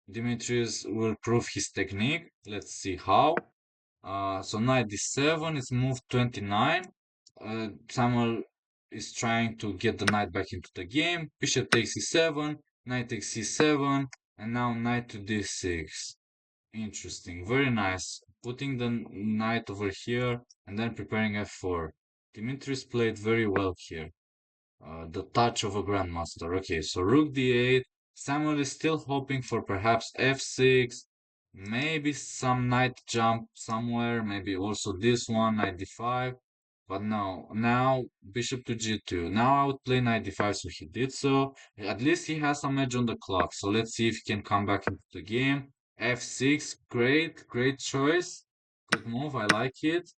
Speaker 1: Demetrius will prove his technique. Let's see how. So knight d7 is moved 29. Samuel is trying to get the knight back into the game. Bishop takes e7, knight takes c7, and now knight to d6. Interesting, very nice. Putting the knight over here and then preparing f4. Dimitri's played very well here. The touch of a grandmaster. Okay, so rook d8. Samuel is still hoping for perhaps f6. Maybe some knight jump somewhere. Maybe also this one, knight d5. But no, now bishop to g2. Now I would play knight d5, so he did so. At least he has some edge on the clock. So let's see if he can come back into the game. f6, great choice. Good move, I like it.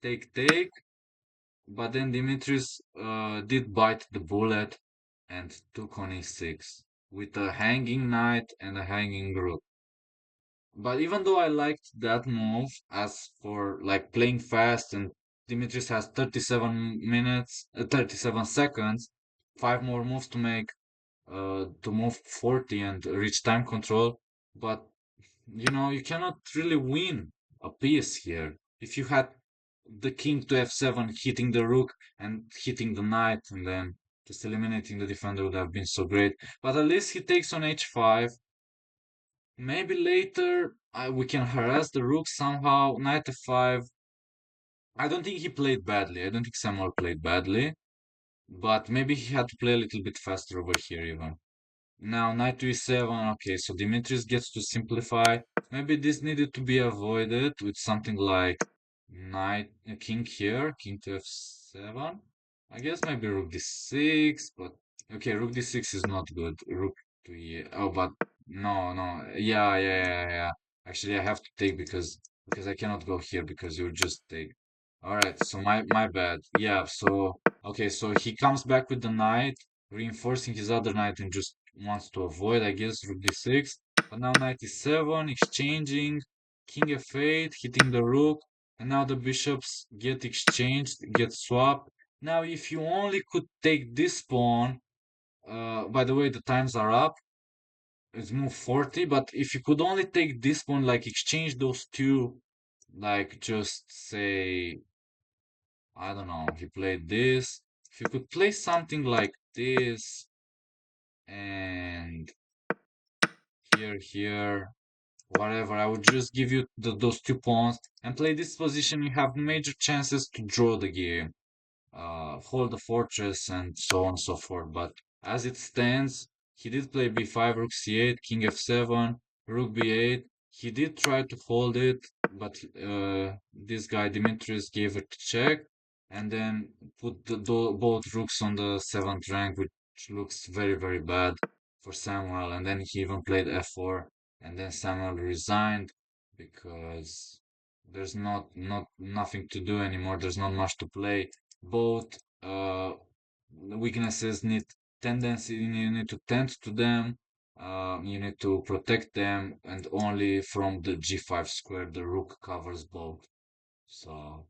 Speaker 1: Take. but then Dimitris did bite the bullet and took on e6 with a hanging knight and a hanging rook. But even though I liked that move, as for like playing fast, and Dimitris has 37 minutes, 37 seconds, five more moves to make, to move 40 and reach time control. But you know, you cannot really win a piece here. If you had the king to f7 hitting the rook and hitting the knight and then just eliminating the defender would have been so great. But at least he takes on h5. Maybe later we can harass the rook somehow. Knight f5. I don't think he played badly. I don't think Samuel played badly. But maybe he had to play a little bit faster over here even. Now knight to e7. Okay, so Dimitris gets to simplify. Maybe this needed to be avoided with something like knight, king here, king to f7. I guess maybe rook d6, but okay, rook d6 is not good. Rook to e. Oh, but no, no, yeah. Actually, I have to take because I cannot go here because you just take. All right, so my bad. Yeah, so okay, so he comes back with the knight, reinforcing his other knight and just wants to avoid, I guess, rook d6. But now knight e7, exchanging, king f8, hitting the rook, and now the bishops get exchanged, get swapped. Now, if you only could take this pawn, by the way, the times are up. It's move 40, but if you could only take this pawn, like exchange those two, like just say, I don't know, he played this. If you could play something like this, and here, whatever. I would just give you those two pawns and play this position. You have major chances to draw the game, hold the fortress, and so on and so forth. But as it stands, he did play b5, rook c8, king f7, rook b8. He did try to hold it, but this guy Dimitris gave it a check and then put both rooks on the seventh rank, which looks very bad for Samuel. And then he even played f4, and then Samuel resigned because there's not nothing to do anymore. There's not much to play. Both weaknesses need tendency. You need to tend to them. You need to protect them, and only from the g5 square the rook covers both. So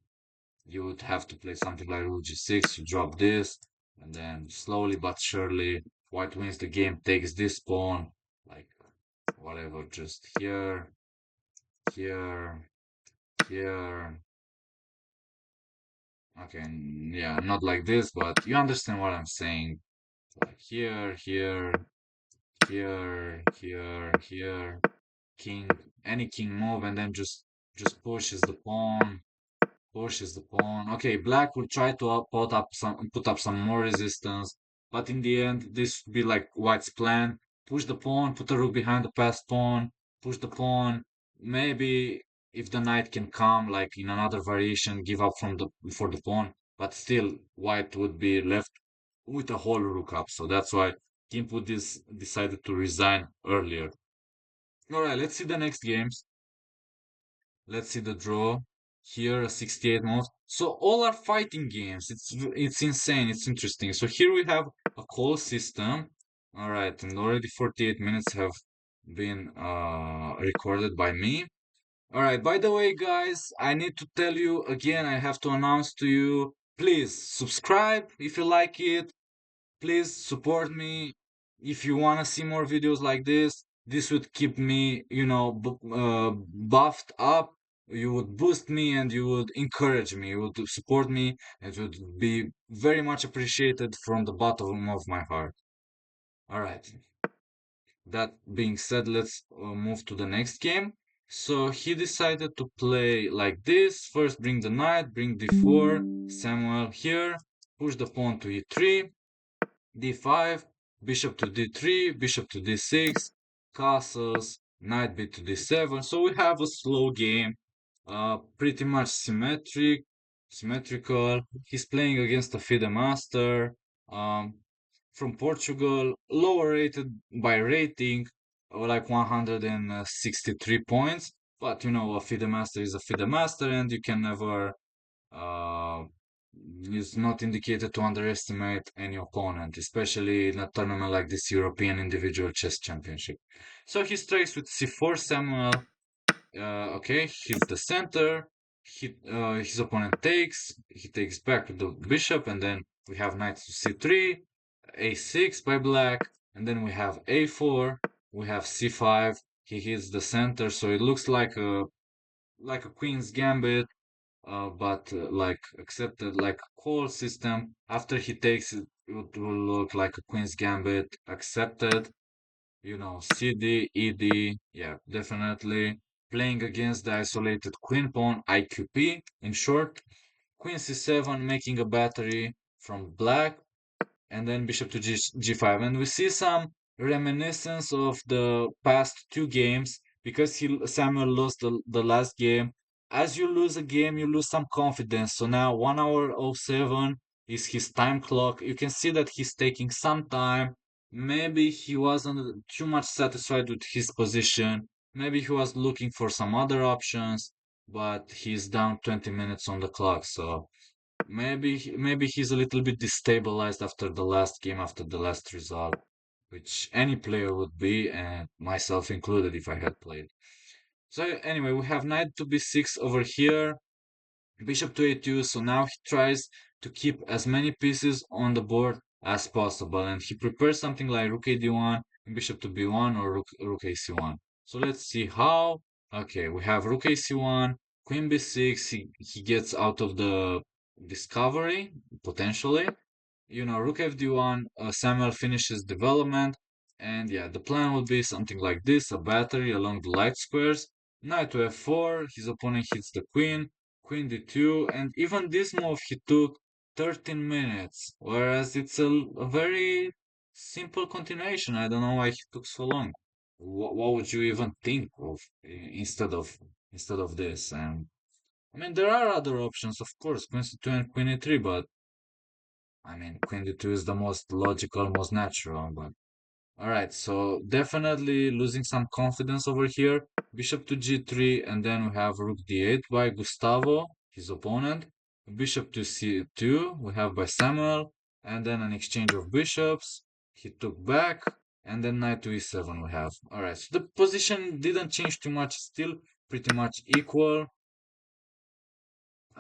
Speaker 1: you would have to play something like rook g6. You drop this, and then slowly but surely, white wins the game. Takes this pawn, like whatever, just here, here, here. Okay, yeah, not like this, but you understand what I'm saying. Like here, king, any king move, and then just pushes the pawn. Okay, black will try to put up some more resistance, but in the end, this would be like white's plan. Push the pawn, put the rook behind the passed pawn, push the pawn. Maybe if the knight can come, like in another variation, give up from the for the pawn, but still white would be left with a whole rook up. So that's why Ghimpu decided to resign earlier. All right, let's see the next games. Let's see the draw. Here, 68 moves. So all are fighting games. It's insane. It's interesting. So here we have a call system. All right, and already 48 minutes have been recorded by me. All right, by the way, guys, I need to tell you again, I have to announce to you, please subscribe if you like it. Please support me if you want to see more videos like this. This would keep me, buffed up. You would boost me and you would encourage me. You would support me. It would be very much appreciated from the bottom of my heart. All right. That being said, let's move to the next game. So he decided to play like this. First, bring the knight, bring d4. Samuel here. Push the pawn to e3. d5, bishop to d3, bishop to d6, castles, knight b to d7. So we have a slow game, pretty much symmetrical. He's playing against a FIDE master um, from Portugal, lower rated by rating, like 163 points. But you know, a FIDE master is a FIDE master, and you can never uh, It's not indicated to underestimate any opponent, especially in a tournament like this European Individual Chess Championship. So he strikes with c4, Samuel. Okay, hits the center. His opponent takes. He takes back the bishop, and then we have knight to c3, a6 by black, and then we have a4. We have c5. He hits the center, so it looks like a queen's gambit, but like accepted like a call system. After he takes it, it will look like a queen's gambit accepted. You know, CD, ED, yeah, definitely. Playing against the isolated queen pawn, IQP, in short. Queen c7 making a battery from black, and then bishop to g5. And we see some reminiscence of the past two games because Samuel lost the last game. As you lose a game, you lose some confidence. So now 1 hour oh 07 is his time clock. You can see that he's taking some time. Maybe he wasn't too much satisfied with his position. Maybe he was looking for some other options, but he's down 20 minutes on the clock. So maybe he's a little bit destabilized after the last game, after the last result, which any player would be, and myself included if I had played. So anyway, we have knight to b6 over here, bishop to a2. So now he tries to keep as many pieces on the board as possible, and he prepares something like rook a d1, and bishop to b1, or rook a c1. So let's see how. Okay, we have rook a c1, queen b6. He gets out of the discovery potentially. You know, rook fd1, Samuel finishes development, and yeah, the plan would be something like this, a battery along the light squares. Knight to f4, his opponent hits the queen, queen d2, and even this move he took 13 minutes, whereas it's a very simple continuation. I don't know why he took so long. What would you even think of instead of this? And I mean, there are other options, of course, queen c2 and queen e3, but I mean, queen d2 is the most logical, most natural, but all right, so definitely losing some confidence over here. Bishop to g3, and then we have rook d8 by Gustavo, his opponent. Bishop to c2, we have by Samuel, and then an exchange of bishops. He took back, and then knight to e7 we have. All right, so the position didn't change too much, still pretty much equal,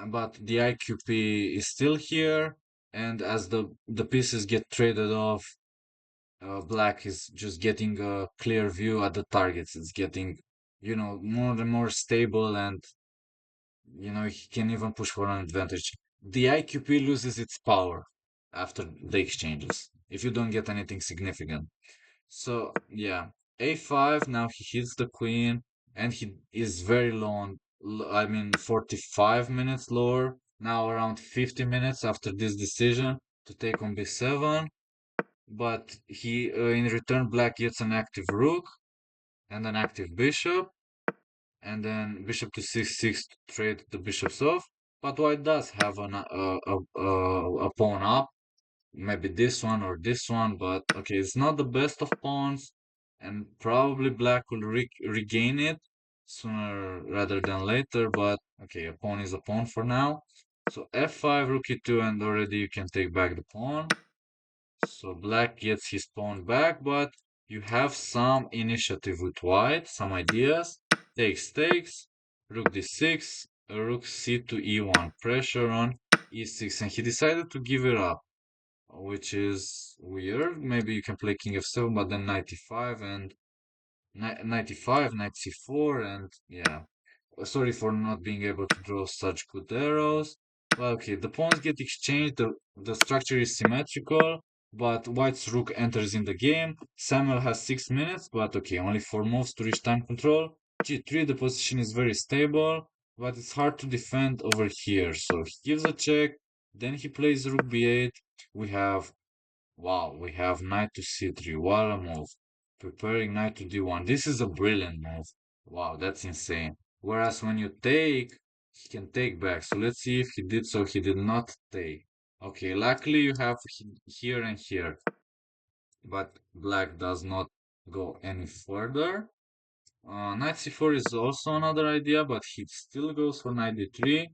Speaker 1: but the IQP is still here, and as the pieces get traded off, black is just getting a clear view at the targets. It's getting, more and more stable, and he can even push for an advantage. The IQP loses its power after the exchanges if you don't get anything significant. So yeah, a5. Now he hits the queen, and he is very low on. I mean, 45 minutes lower. Now around 50 minutes after this decision to take on b7. But he, in return, black gets an active rook and an active bishop, and then bishop to c6 to trade the bishops off. But white does have a pawn up, maybe this one or this one, but okay, it's not the best of pawns, and probably black will regain it sooner rather than later, but okay, a pawn is a pawn for now. So f5, rook e2, and already you can take back the pawn. So black gets his pawn back, but you have some initiative with white, some ideas. Takes, rook d6, rook c to e1, pressure on e6, and he decided to give it up, which is weird. Maybe you can play king f7, but then knight e5 and knight e5, knight c4, and yeah. Sorry for not being able to draw such good arrows. Well, okay, the pawns get exchanged, the structure is symmetrical, but white's rook enters in the game. Samuel has 6 minutes, but okay, only 4 moves to reach time control. G3, the position is very stable, but it's hard to defend over here. So he gives a check, then he plays rook b8. We have Wow, we have knight to c3. What a move. Preparing knight to d1. This is a brilliant move. Wow, that's insane. Whereas when you take, he can take back. So let's see if he did so. He did not take. Okay, luckily you have here and here. But black does not go any further. Knight c4 is also another idea, but he still goes for knight d3.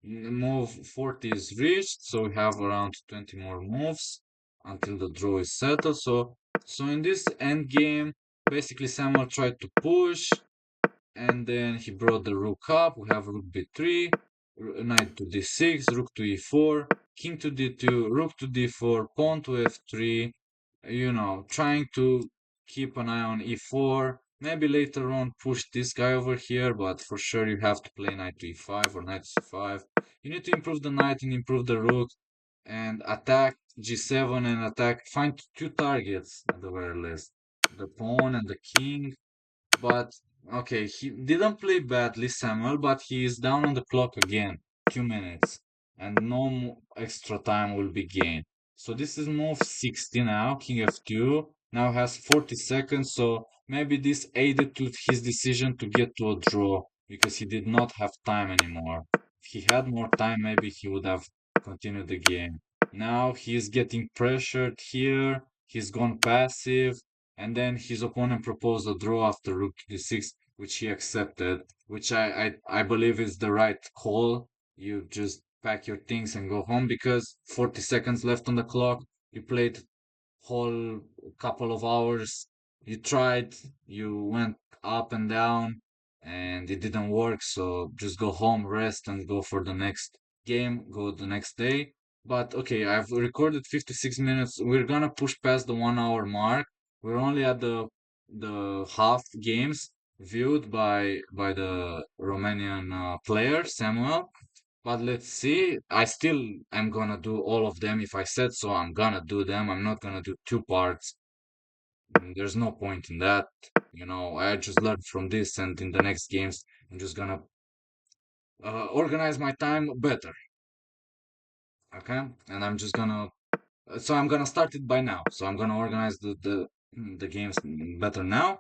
Speaker 1: Move 40 is reached, so we have around 20 more moves until the draw is settled. So in this end game, basically Samuel tried to push, and then he brought the rook up. We have rook b3, knight to d6, rook to e4, king to d2, rook to d4, pawn to f3. Trying to keep an eye on e4. Maybe later on push this guy over here, but for sure you have to play knight to e5 or knight to c5. You need to improve the knight and improve the rook and attack g7 and find two targets at the very least. The pawn and the king. But okay, he didn't play badly, Samuel, but he is down on the clock again. 2 minutes. And no extra time will be gained. So this is move 60 now, king f2. Now has 40 seconds, so maybe this aided to his decision to get to a draw because he did not have time anymore. If he had more time, maybe he would have continued the game. Now he is getting pressured here. He's gone passive, and then his opponent proposed a draw after rook to d6, which he accepted, which I believe is the right call. You just pack your things and go home because 40 seconds left on the clock. You played whole couple of hours. You tried, you went up and down, and it didn't work. So just go home, rest, and go for the next game, go the next day. But okay, I've recorded 56 minutes. We're gonna push past the 1 hour mark. We're only at the half games viewed by the Romanian player Samuel. But let's see. I still am gonna do all of them. If I said so, I'm gonna do them. I'm not gonna do two parts. There's no point in that. I just learned from this, and in the next games, I'm just gonna organize my time better. Okay? And I'm just gonna. So I'm gonna start it by now. So I'm gonna organize the games better now.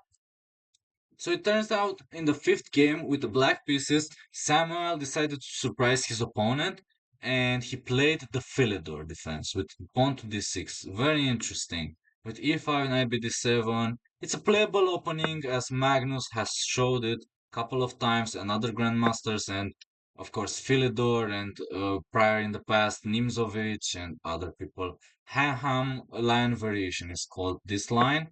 Speaker 1: So it turns out in the fifth game with the black pieces, Samuel decided to surprise his opponent and he played the Philidor defense with pawn to d6. Very interesting. With e5 knight b d7. It's a playable opening as Magnus has showed it a couple of times and other grandmasters and of course Philidor and prior in the past Nimzovich and other people. Ham line variation is called this line.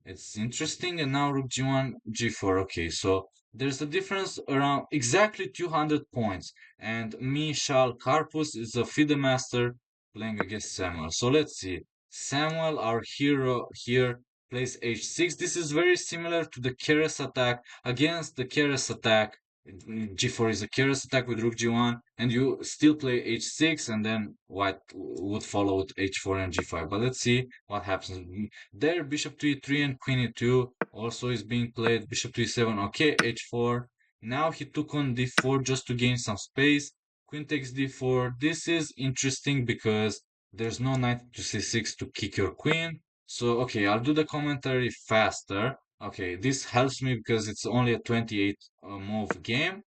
Speaker 1: It's interesting. And now rook g1, g4. Okay, so there's a difference around exactly 200 points. And Michal Karpus is a FIDE master playing against Samuel. So let's see. Samuel, our hero here, plays h6. This is very similar to the Keres attack. Against the Keres attack, g4 is a Keres attack with rook g1, and you still play h6, and then white would follow with h4 and g5. But let's see what happens. There, bishop to e3 and queen e2 also is being played. Bishop to e7, okay, h4. Now he took on d4 just to gain some space. Queen takes d4. This is interesting because there's no knight to c6 to kick your queen. So, okay, I'll do the commentary faster. Okay, this helps me because it's only a 28 move game.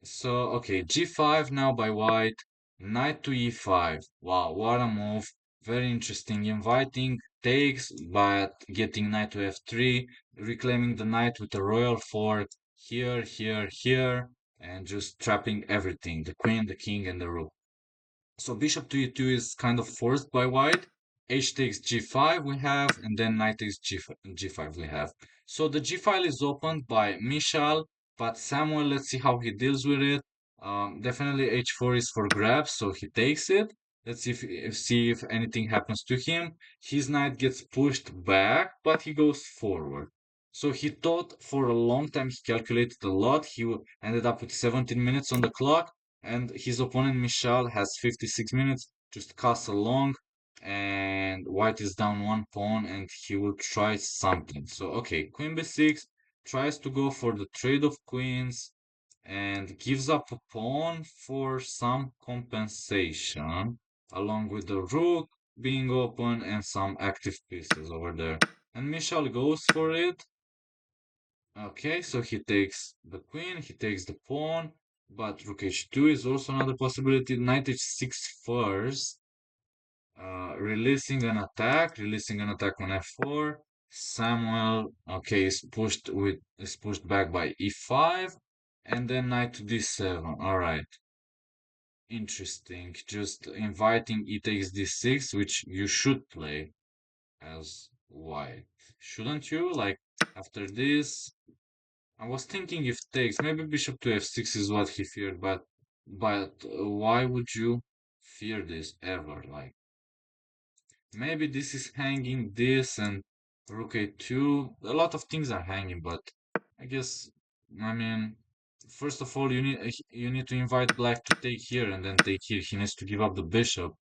Speaker 1: So, okay, g5 now by white, knight to e5. Wow, what a move. Very interesting. Inviting takes, but getting knight to f3, reclaiming the knight with a royal fork here, here, here, and just trapping everything, the queen, the king, and the rook. So bishop to e2 is kind of forced by white. H takes g5 we have, and then knight takes g5 we have. So the g file is opened by Michal, but Samuel, let's see how he deals with it. Definitely h4 is for grabs, so he takes it. Let's see if anything happens to him. His knight gets pushed back, but he goes forward. So he thought for a long time, he calculated a lot. He ended up with 17 minutes on the clock, and his opponent Michal has 56 minutes, just castle long, and white is down one pawn, and he will try something. So okay, queen b6 tries to go for the trade of queens and gives up a pawn for some compensation, along with the rook being open and some active pieces over there. And Michal goes for it. Okay, so he takes the queen, he takes the pawn, but rook h2 is also another possibility. Knight h6 first, releasing an attack on f4. Samuel, okay, is pushed back by e5, and then knight to d7. All right. interesting. Just inviting e takes d6, which you should play as white. Shouldn't you? Like, after this, I was thinking if takes, maybe bishop to f6 is what he feared, but why would you fear this ever? Like, maybe this is hanging this and rook a2. A lot of things are hanging, but I guess, I mean, first of all, you need to invite black to take here and then take here. He needs to give up the bishop.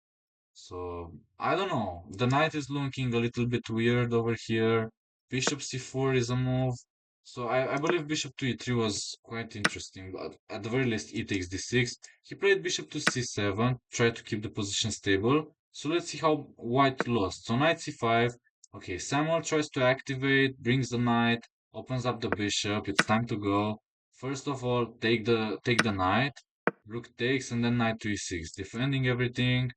Speaker 1: So I don't know. The knight is looking a little bit weird over here. Bishop c4 is a move. So I believe bishop to e3 was quite interesting, but at the very least e takes d6. He played bishop to c7, tried to keep the position stable. So let's see how white lost. So knight c5. Okay, Samuel tries to activate, brings the knight, opens up the bishop. It's time to go. First of all, take the knight. Rook takes and then knight to e6, defending everything,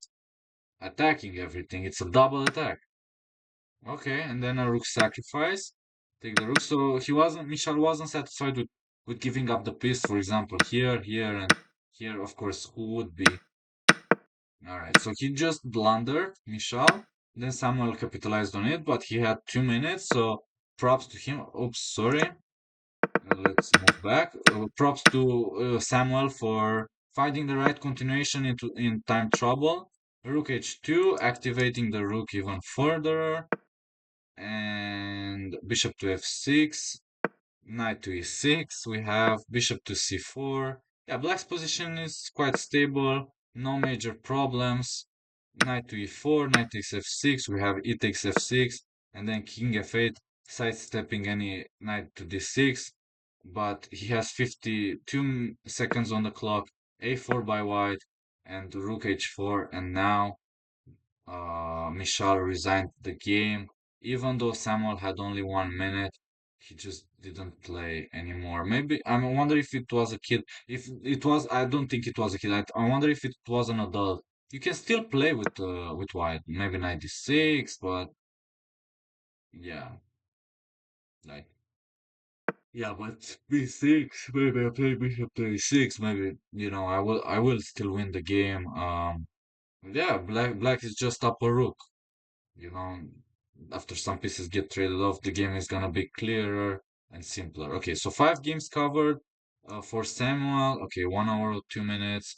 Speaker 1: attacking everything. It's a double attack. Okay, and then a rook sacrifice. Take the rook. So Michal wasn't satisfied with giving up the piece, for example, here, here, and here, of course, who would be? Alright, so he just blundered, Michal. Then Samuel capitalized on it, but he had 2 minutes, so props to him. Oops, sorry. Let's move back. Props to Samuel for finding the right continuation in time trouble. Rook h2, activating the rook even further, and bishop to f6, knight to e6. We have bishop to c4. Yeah, black's position is quite stable, no major problems. Knight to e4, knight takes f6. We have e takes f6, and then king f8, sidestepping any knight to d6. But he has 52 seconds on the clock. a4 by white, and rook h4, and now Michal resigned the game. Even though Samuel had only 1 minute, he just didn't play anymore. Maybe I wonder if it was a kid. If it was, I don't think it was a kid. I wonder if it was an adult. You can still play with white, maybe 96, but yeah, like yeah, but b6, maybe I play bishop to a6. Maybe I will still win the game. Yeah, black is just up a rook. you know, After some pieces get traded off, the game is gonna be clearer and simpler. Okay, so 5 games covered for Samuel. Okay, 1 hour or 2 minutes.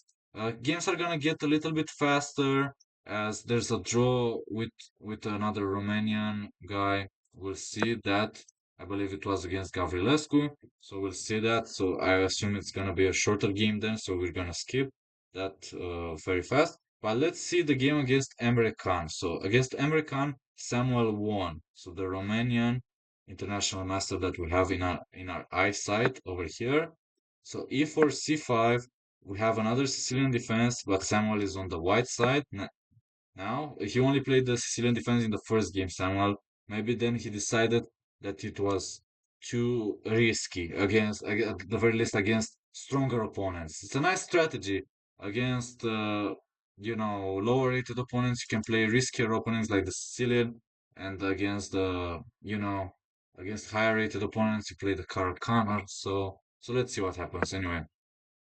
Speaker 1: Games are gonna get a little bit faster as there's a draw with another Romanian guy. We'll see that. I believe it was against Gavrilescu, so we'll see that. So I assume it's gonna be a shorter game then, so we're gonna skip that very fast. But let's see the game against Emre Can. So against Emre Can, Samuel won. So the Romanian international master that we have in our eyesight over here. So e4 c5, we have another Sicilian defense, but Samuel is on the white side. Now, he only played the Sicilian defense in the first game, Samuel. Maybe then he decided that it was too risky at the very least, against stronger opponents. It's a nice strategy against, lower rated opponents. You can play riskier opponents like the Sicilian, and against higher rated opponents, you play the Caracana. So let's see what happens. Anyway,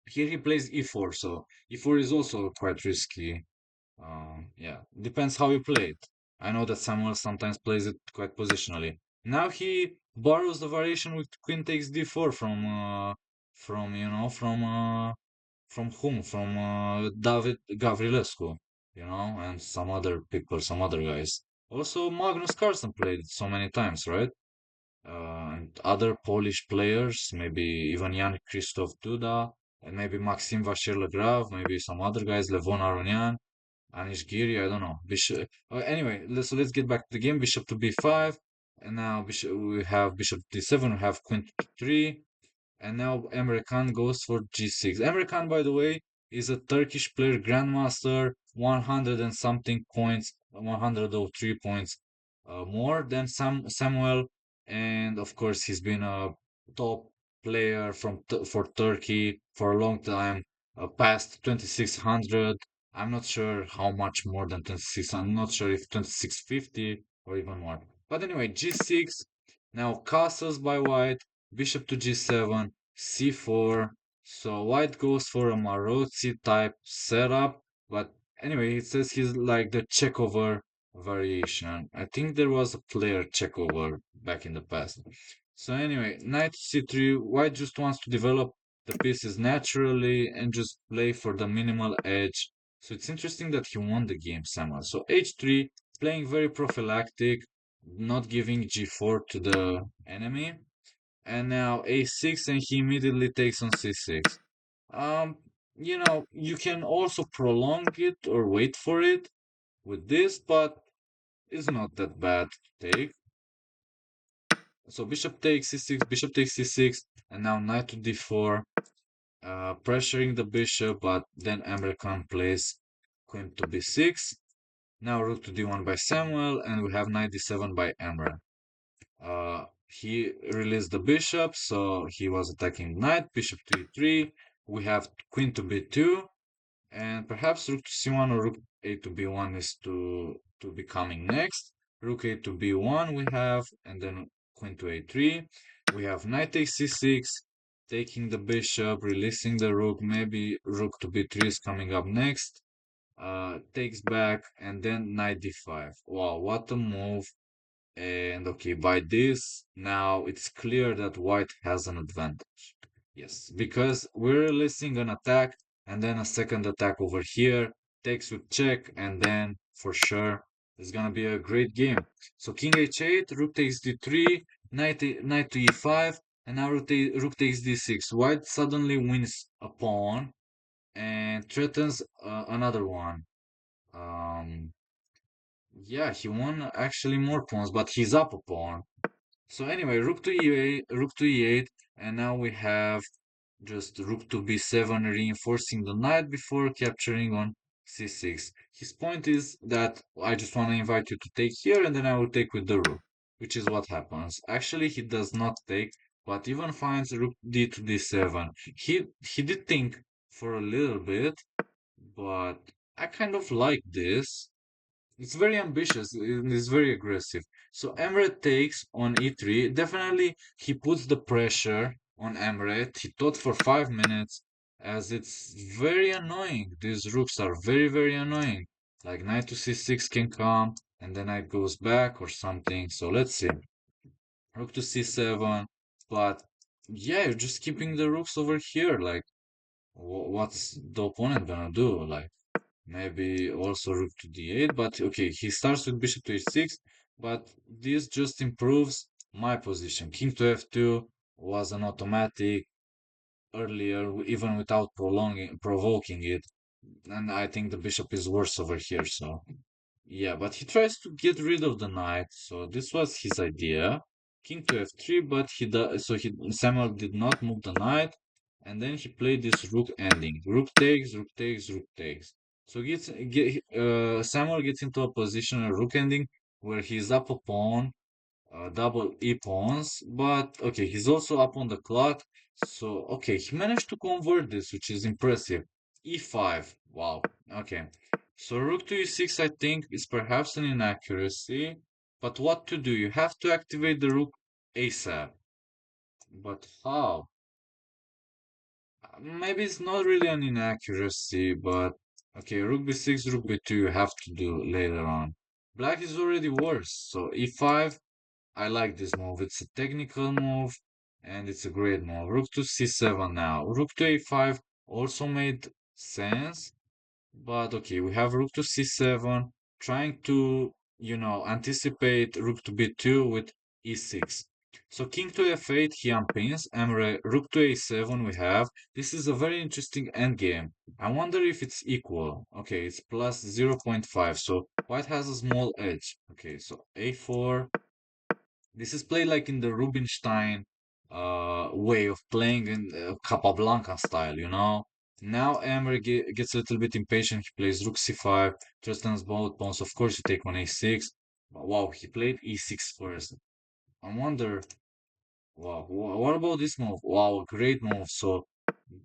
Speaker 1: here he plays e4, so e4 is also quite risky. Yeah, depends how you play it. I know that Samuel sometimes plays it quite positionally. Now he borrows the variation with queen takes d4 from whom? From David Gavrilescu, and some other people, some other guys. Also, Magnus Carlsen played it so many times, right? And other Polish players, maybe even Jan Krzysztof Duda, and maybe Maxim Vachier-Lagrave, maybe some other guys, Levon Aronian. Anish Giri, I don't know. Bishop. Anyway, let's get back to the game. Bishop to b5, and now we have bishop to d7. We have queen to 3, and now Emre Can goes for g6. Emre Can, by the way, is a Turkish player, Grandmaster, 100 and something points, 103 points more than Samuel, and of course he's been a top player for Turkey for a long time, past 2600. I'm not sure how much more than 26. I'm not sure if 2650 or even more. But anyway, g6. Now castles by white. Bishop to g7, c4, So white goes for a Marozi type setup, but anyway, it says he's like the checkover variation. I think there was a player checkover back in the past. So anyway, knight c3, white just wants to develop the pieces naturally and just play for the minimal edge. So it's interesting that he won the game somehow. So h3, playing very prophylactic, not giving g4 to the enemy. And now a6, and he immediately takes on c6. Um, you can also prolong it or wait for it with this, but it's not that bad to take. So bishop takes c6, bishop takes c6, and now knight to d4, pressuring the bishop, but then Emre Khan plays queen to b6. Now rook to d1 by Samuel, and we have knight d7 by Emre. He released the bishop, so he was attacking knight, bishop to e3. We have queen to b2, and perhaps rook to c1 or rook a to b1 is to be coming next. Rook a to b1 we have, and then queen to a3. We have knight takes c6, taking the bishop, releasing the rook. Maybe rook to b3 is coming up next. Takes back, and then knight d5. Wow, what a move. And okay, by this, now it's clear that white has an advantage. Yes, because we're releasing an attack and then a second attack over here, takes with check, and then for sure it's gonna be a great game. So king h8, rook takes d3, knight to e5, and now rook takes d6. White suddenly wins a pawn and threatens another one. Um, yeah, he won actually more pawns, but he's up a pawn. So anyway, rook to e8, and now we have just rook to b7, reinforcing the knight before capturing on c6. His point is that I just want to invite you to take here, and then I will take with the rook, which is what happens. Actually, he does not take, but even finds rook d to d7. He did think for a little bit, but I kind of like this. It's very ambitious and it's very aggressive. So Emre takes on e3. Definitely, he puts the pressure on Emre. He thought for 5 minutes, as it's very annoying. These rooks are very, very annoying. Like knight to c6 can come, and then knight goes back or something. So let's see. Rook to c7. But yeah, you're just keeping the rooks over here. Like, what's the opponent gonna do? Like, maybe also rook to d8, but okay, he starts with bishop to h6, but this just improves my position. King to f2 was an automatic earlier, even without provoking it, and I think the bishop is worse over here, so yeah, but he tries to get rid of the knight, so this was his idea. King to f3, but Samuel did not move the knight, and then he played this rook ending. Rook takes, rook takes, rook takes. So Samuel gets into a position, a rook ending, where he's up a pawn, double e pawns, but okay, he's also up on the clock. So okay, he managed to convert this, which is impressive. E5, wow, okay. So rook to e6, I think, is perhaps an inaccuracy, but what to do? You have to activate the rook ASAP. But how? Maybe it's not really an inaccuracy, but okay, rook b6, rook b2, you have to do later on. Black is already worse, so e5, I like this move. It's a technical move and it's a great move. Rook to c7 now. Rook to a5 also made sense, but okay, we have rook to c7, trying to, anticipate rook to b2 with e6. So king to f8, he unpins. Emre, rook to a7 we have. This is a very interesting endgame. I wonder if it's equal. Okay, it's plus 0.5, so white has a small edge. Okay, so a4. This is played like in the Rubinstein way of playing in Capablanca style, you know? Now Emre gets a little bit impatient. He plays rook c5, threatens both pawns. Of course, you take on a6. But wow, he played e6 first. I wonder, wow, what about this move? Wow, great move. So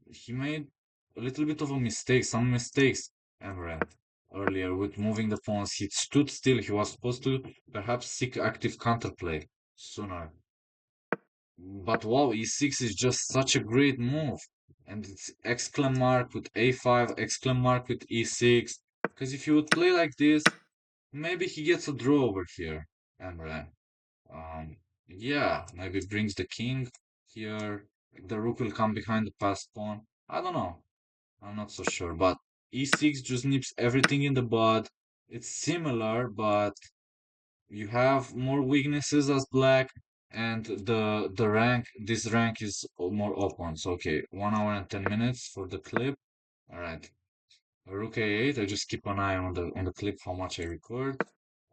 Speaker 1: he made a little bit of a mistake, some mistakes, Emre, earlier with moving the pawns. He stood still. He was supposed to perhaps seek active counterplay sooner. But wow, e6 is just such a great move. and it's exclamation mark with a5, exclamation mark with e6. Because if you would play like this, maybe he gets a draw over here, Emre. Yeah, maybe brings the king here. The rook will come behind the passed pawn. I don't know. I'm not so sure, but e6 just nips everything in the bud. It's similar, but you have more weaknesses as black, and the rank, this rank is more open. So okay, 1 hour and 10 minutes for the clip. All right, rook a8. I just keep an eye on the clip how much I record.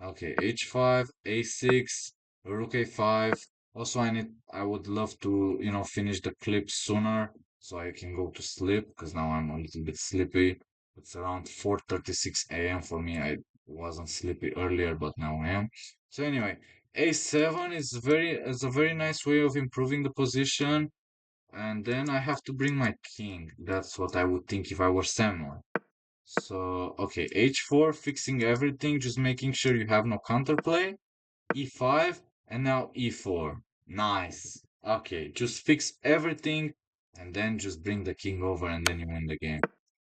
Speaker 1: Okay, h5, a6, rook a5. Also, I would love to, finish the clip sooner so I can go to sleep because now I'm a little bit sleepy. It's around 4:36 a.m. for me. I wasn't sleepy earlier, but now I am. So anyway, a7 is a very nice way of improving the position. And then I have to bring my king. That's what I would think if I were Samuel. So, okay, h4, fixing everything, just making sure you have no counterplay. e5, and now e4. Nice. Okay, just fix everything, and then just bring the king over, and then you win the game.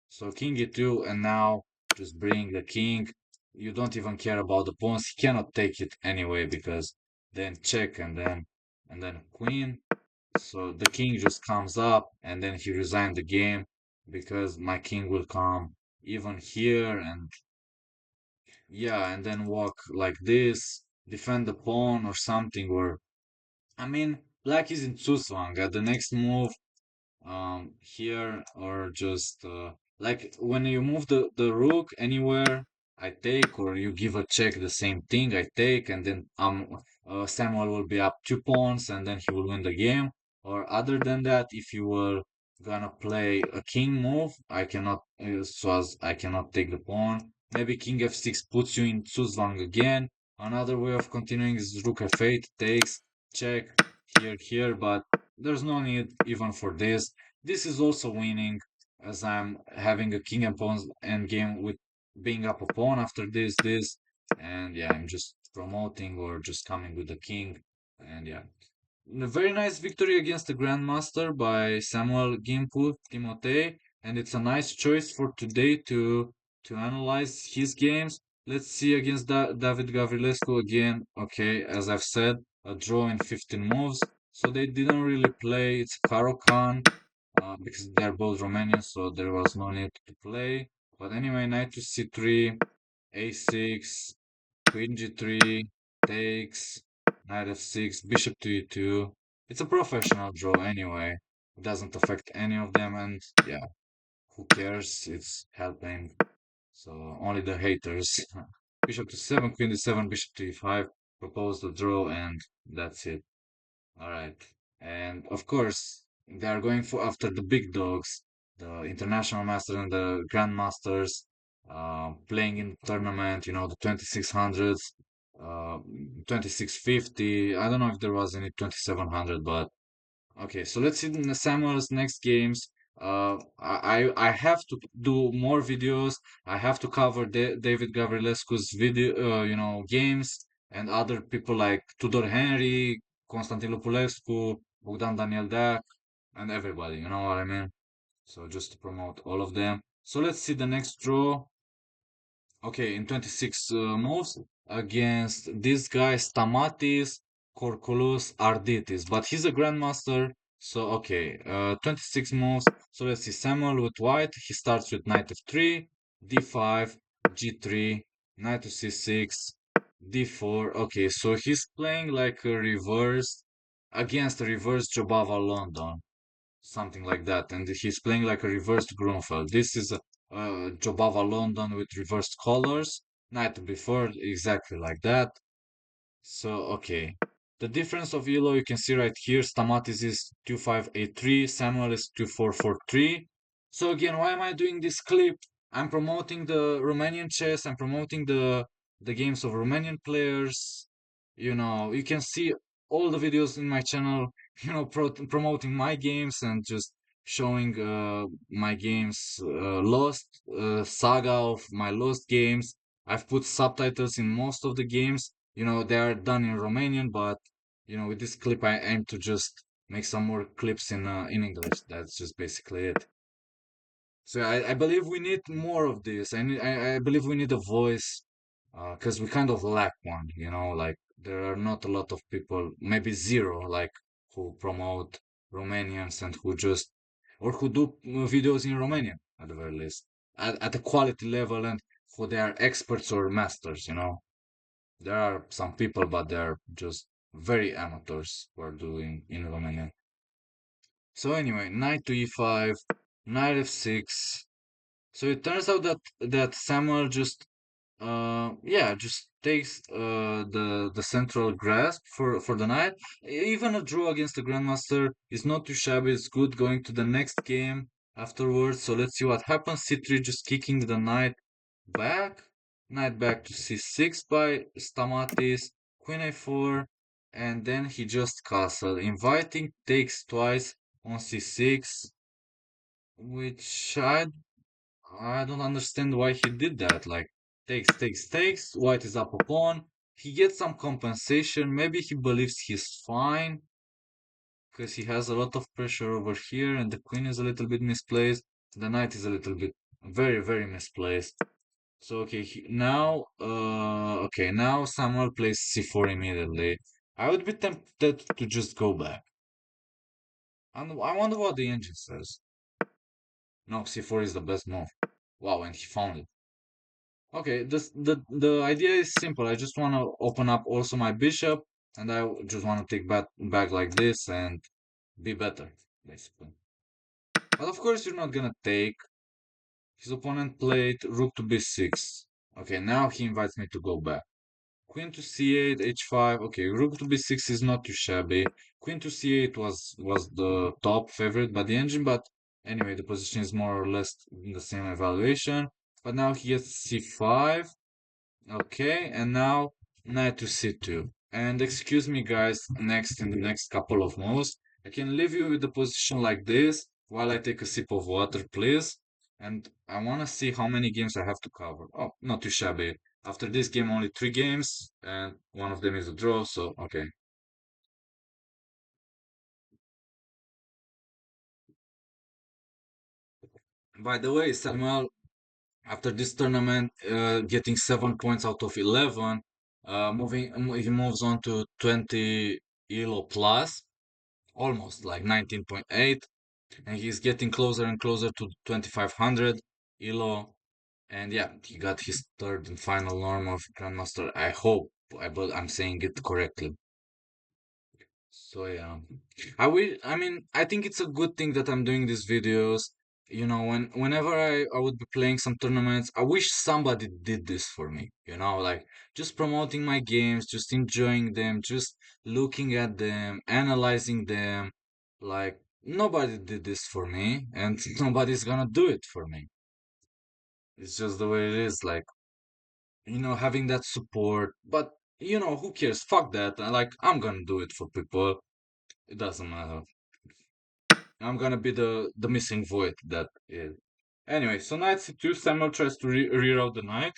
Speaker 1: So king e2, and now just bring the king. You don't even care about the pawns. He cannot take it anyway, because then check, and then queen. So the king just comes up and then he resigned the game because my king will come even here and yeah, and then walk like this, defend the pawn or something. Or I mean, black is in Zuswang. At the next move, here or just like when you move the rook anywhere, I take, or you give a check, the same thing, I take, and then Samuel will be up 2 pawns and then he will win the game. Or other than that, if you were gonna play a king move, I cannot, so as I cannot take the pawn. Maybe king f6 puts you in Zugzwang again. Another way of continuing is rook f8 takes, check, here, but there's no need even for this. This is also winning, as I'm having a king and pawn endgame with being up a pawn after this, and yeah, I'm just promoting or just coming with the king, and yeah. A very nice victory against the Grandmaster by Samuel Ghimpu Timotei, and it's a nice choice for today to analyze his games. Let's see against David Gavrilescu again. Okay, as I've said, a draw in 15 moves. So they didn't really play. It's Karo Khan because they're both Romanian, so there was no need to play. But anyway, knight to c3, a6, queen g3, takes, knight f6, bishop to e2. It's a professional draw anyway. It doesn't affect any of them, and yeah, who cares? It's helping. So only the haters. Bishop to 7, queen to 7, bishop to e5, propose the draw, and that's it. All right. And of course, they are going for after the big dogs, the international masters and the grandmasters, playing in the tournament, the 2600s, 2650. I don't know if there was any 2700, but okay, so let's see in Samuel's next games. I have to do more videos. I have to cover David Gavrilescu's video, games, and other people like Tudor Henry, Constantin Lupulescu, Bogdan Daniel Dac, and everybody. You know what I mean? So just to promote all of them. So let's see the next draw. Okay, in 26 moves against this guy Stamatis Corculus Arditis, but he's a grandmaster. So okay, 26 moves. So let's see Samuel with white. He starts with knight f3, d5, g3, knight to c6, d4. Okay, so he's playing like a reverse against a reverse Jobava London, something like that. And he's playing like a reversed Grunfeld. This is a Jobava London with reversed colors. Night before, exactly like that. So, okay. The difference of Elo you can see right here. Stamatis is 2583, Samuel is 2443. So again, why am I doing this clip? I'm promoting the Romanian chess, I'm promoting the games of Romanian players. You can see all the videos in my channel, promoting my games and just showing my games, lost saga of my lost games. I've put subtitles in most of the games. They are done in Romanian, but with this clip I aim to just make some more clips in English. That's just basically it. So I believe we need more of this. I believe we need a voice, because we kind of lack one, you know, like there are not a lot of people, maybe zero, like who promote Romanians and who just, or who do videos in Romanian at the very least, at a quality level and who they are experts or masters, you know. There are some people, but they're just very amateurs who are doing in Romanian. So anyway, knight to e5, knight f6. So it turns out that Samuel just yeah, just takes the central grasp for the knight. Even a draw against the Grandmaster is not too shabby. It's good going to the next game afterwards. So let's see what happens. C3 just kicking the knight back. Knight back to c6 by Stamatis. Queen a4, and then he just castle. Inviting takes twice on c6, which I don't understand why he did that. Like, takes. White is up a pawn. He gets some compensation. Maybe he believes he's fine because he has a lot of pressure over here, and the queen is a little bit misplaced. The knight is a little bit very, very misplaced. So okay, now Samuel plays c4 immediately. I would be tempted to just go back. And I wonder what the engine says. No, c4 is the best move. Wow, and he found it. Okay, the idea is simple. I just want to open up also my bishop, and I just want to take back like this and be better, basically. But of course, you're not gonna take. His opponent played rook to b6. Okay, now he invites me to go back. Queen to c8, h5. Okay, rook to b6 is not too shabby. Queen to c8 was the top favorite by the engine, but anyway, the position is more or less in the same evaluation. But now he gets c5. Okay, and now knight to c2. And excuse me, guys, next in the next couple of moves, I can leave you with the position like this while I take a sip of water, please. And I want to see how many games I have to cover. Oh, not too shabby. After this game, only 3 games, and one of them is a draw, so okay. By the way, Samuel, after this tournament, getting 7 points out of 11, he moves on to 20 ELO plus, almost like 19.8, and he's getting closer and closer to 2500 ELO. And yeah, he got his third and final norm of Grandmaster. I hope I'm saying it correctly. So yeah, I mean, I think it's a good thing that I'm doing these videos. You know, whenever I would be playing some tournaments, I wish somebody did this for me. You know, like just promoting my games, just enjoying them, just looking at them, analyzing them. Like nobody did this for me, and nobody's gonna do it for me. It's just the way it is. Like, you know, having that support. But you know, who cares? Fuck that. Like, I'm gonna do it for people. It doesn't matter. I'm gonna be the missing void that is. Anyway, so knight c2, Samuel tries to reroute the knight.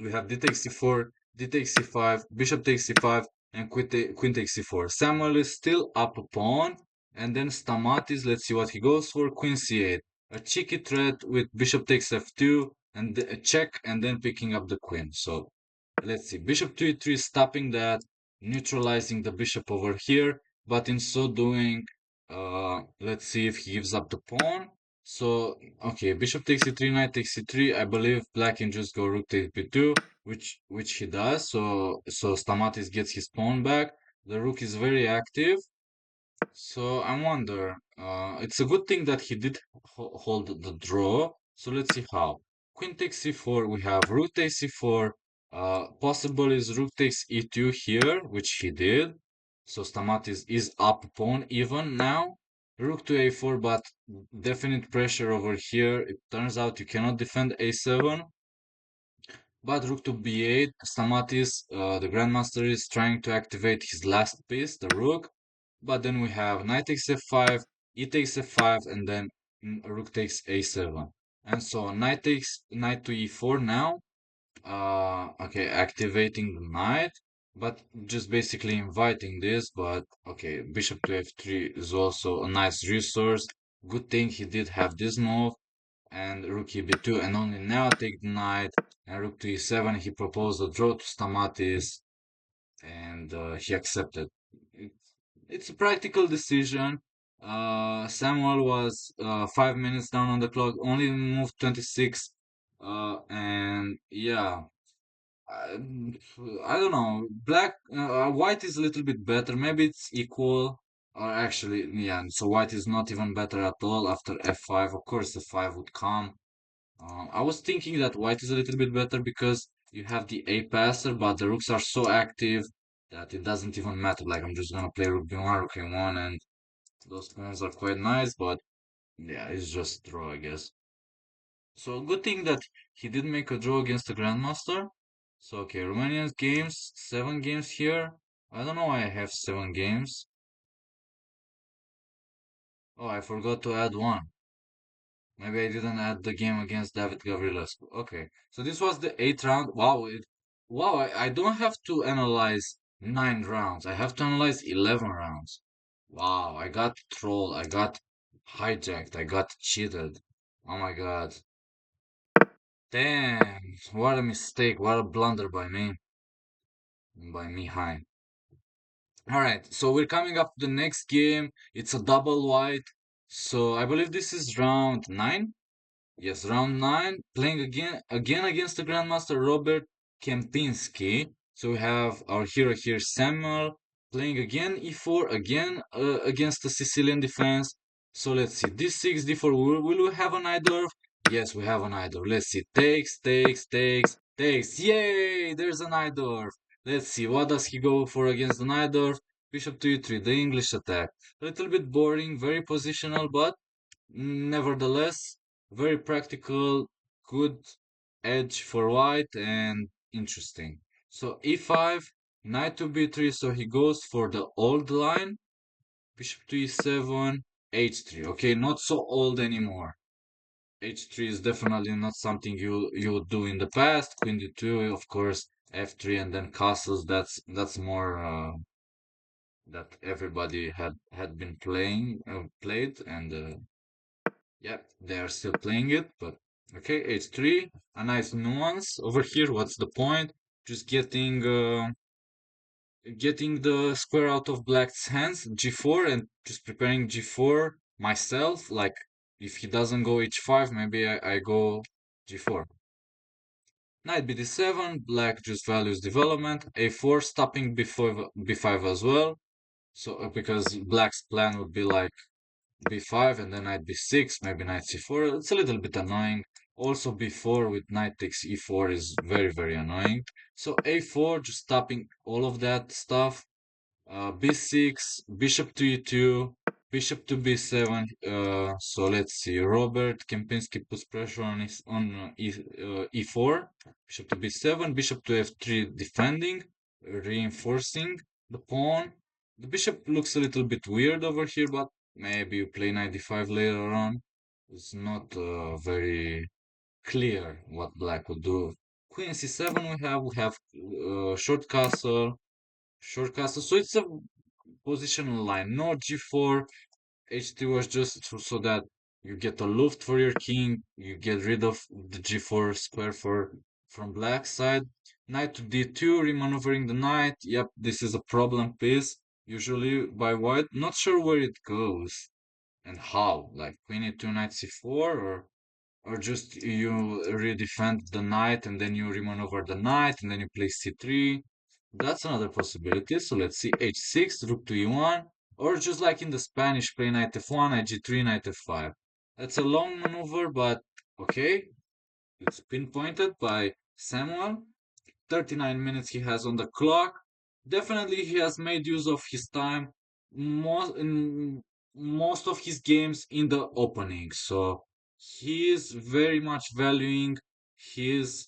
Speaker 1: We have d takes c4, d takes c5, bishop takes c5, and queen takes c4. Samuel is still up a pawn, and then Stamatis, let's see what he goes for, queen c8. A cheeky threat with bishop takes f2, and a check, and then picking up the queen. So let's see, bishop to e3 stopping that, neutralizing the bishop over here, but in so doing, let's see if he gives up the pawn. So, okay, bishop takes c3, knight takes c3. I believe black can just go rook takes b2, which he does. So Stamatis gets his pawn back. The rook is very active. So I wonder, it's a good thing that he did hold the draw. So let's see how. Queen takes c4, we have rook takes c4. Possible is rook takes e2 here, which he did. So Stamatis is up pawn even now. Rook to a4, but definite pressure over here. It turns out you cannot defend a7. But rook to b8, Stamatis, the Grandmaster, is trying to activate his last piece, the rook. But then we have knight takes f5, e takes f5, and then rook takes a7. And so knight to e4 now. Okay, activating the knight. but just basically inviting this. But okay, bishop to f3 is also a nice resource. Good thing he did have this move, and rook b2, and only now take the knight, and rook to e7. He proposed a draw to Stamatis, and he accepted. It, it's a practical decision. Samuel was 5 minutes down on the clock, only moved 26, and yeah, I, I don't know. White is a little bit better. Maybe it's equal. Or actually, yeah. So white is not even better at all after f5. Of course, f5 would come. I was thinking that white is a little bit better because you have the a passer, but the rooks are so active that it doesn't even matter. Like I'm just gonna play rook b1, rook a1, and those pawns are quite nice. But yeah, it's just draw, I guess. So good thing that he did make a draw against the Grandmaster. So okay, Romanian games, 7 games here. I don't know why I have 7 games. Oh, I forgot to add one. Maybe I didn't add the game against David Gavrilescu. Okay, so this was the 8th round. Wow, wow, I don't have to analyze 9 rounds. I have to analyze 11 rounds. Wow, I got trolled. I got hijacked. I got cheated. Oh my God. Damn, what a mistake, what a blunder by me, Hein. Alright, so we're coming up to the next game. It's a double white. So I believe this is round 9. Yes, round 9, playing again against the Grandmaster Robert Kempinski. So we have our hero here, Samuel, playing again e4, again against the Sicilian defense. So let's see, d6, d4, will we have an Idorf? Yes, we have an Idorf. Let's see, takes. Yay, there's an Idorf. Let's see, what does he go for against the Idorf? Bishop to e3, the English attack. A little bit boring, very positional, but nevertheless, very practical, good edge for white and interesting. So e5, knight to b3, so he goes for the old line, bishop to e7, h3. Okay, not so old anymore. h3 is definitely not something you would do in the past. Queen d2, of course, f3 and then castles. That's more that everybody had been played and yep, they are still playing it, but okay, h3, a nice nuance over here. What's the point? Just getting the square out of black's hands, g4, and just preparing g4 myself. Like if he doesn't go h5, maybe I go g4. Knight bd7, black just values development, a4, stopping b5 as well. So because black's plan would be like b5 and then knight b6, maybe knight c4. It's a little bit annoying. Also b4 with knight takes e4 is very, very annoying. So a4, just stopping all of that stuff. B6, bishop to e2, bishop to b7. So let's see. Robert Kempinski puts pressure on e4, bishop to b7, bishop to f3, defending, reinforcing the pawn. The bishop looks a little bit weird over here, but maybe you play knight d5 later on. It's not very clear what black would do. Queen c7 we have short castle. So it's a positional line. No g4. h3 was just so that you get a luft for your king. You get rid of the g4 square from black side. Knight to d2, remaneuvering the knight. Yep, this is a problem piece. Usually by white. Not sure where it goes and how. Like queen e2, knight c4, or just you redefend the knight and then you remaneuver the knight and then you play c3. That's another possibility. So let's see h6, rook to e1, or just like in the Spanish, play knight f1, knight g3, knight f5. That's a long maneuver, but okay. It's pinpointed by Samuel. 39 minutes he has on the clock. Definitely he has made use of his time in most of his games in the opening. So he is very much valuing his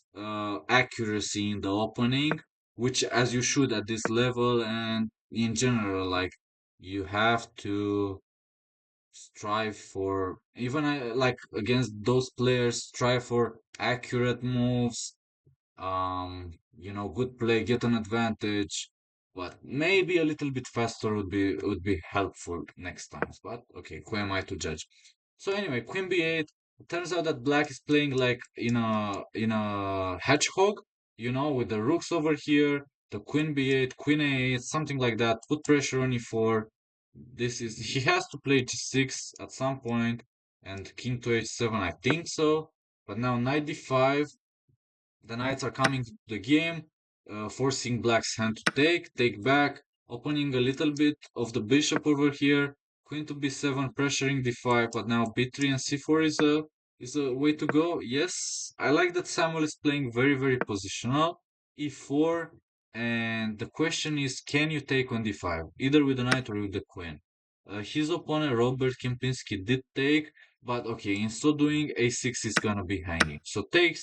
Speaker 1: accuracy in the opening, which as you should at this level and in general, like you have to strive for even like against those players, strive for accurate moves, good play, get an advantage, but maybe a little bit faster would be helpful next time. But okay, who am I to judge? So anyway, queen b8. Turns out that black is playing like in a hedgehog, with the rooks over here, the queen b8, queen a8, something like that. Put pressure on e4. He has to play g6 at some point, and king to h7, I think so. But now knight d5. The knights are coming to the game, forcing black's hand to take back, opening a little bit of the bishop over here. Queen to b7, pressuring d5, but now b3 and c4 is a way to go. Yes, I like that Samuel is playing very, very positional. e4, and the question is, can you take on d5, either with the knight or with the queen? His opponent, Robert Kempinski, did take, but okay, in so doing, a6 is gonna be hanging. So takes,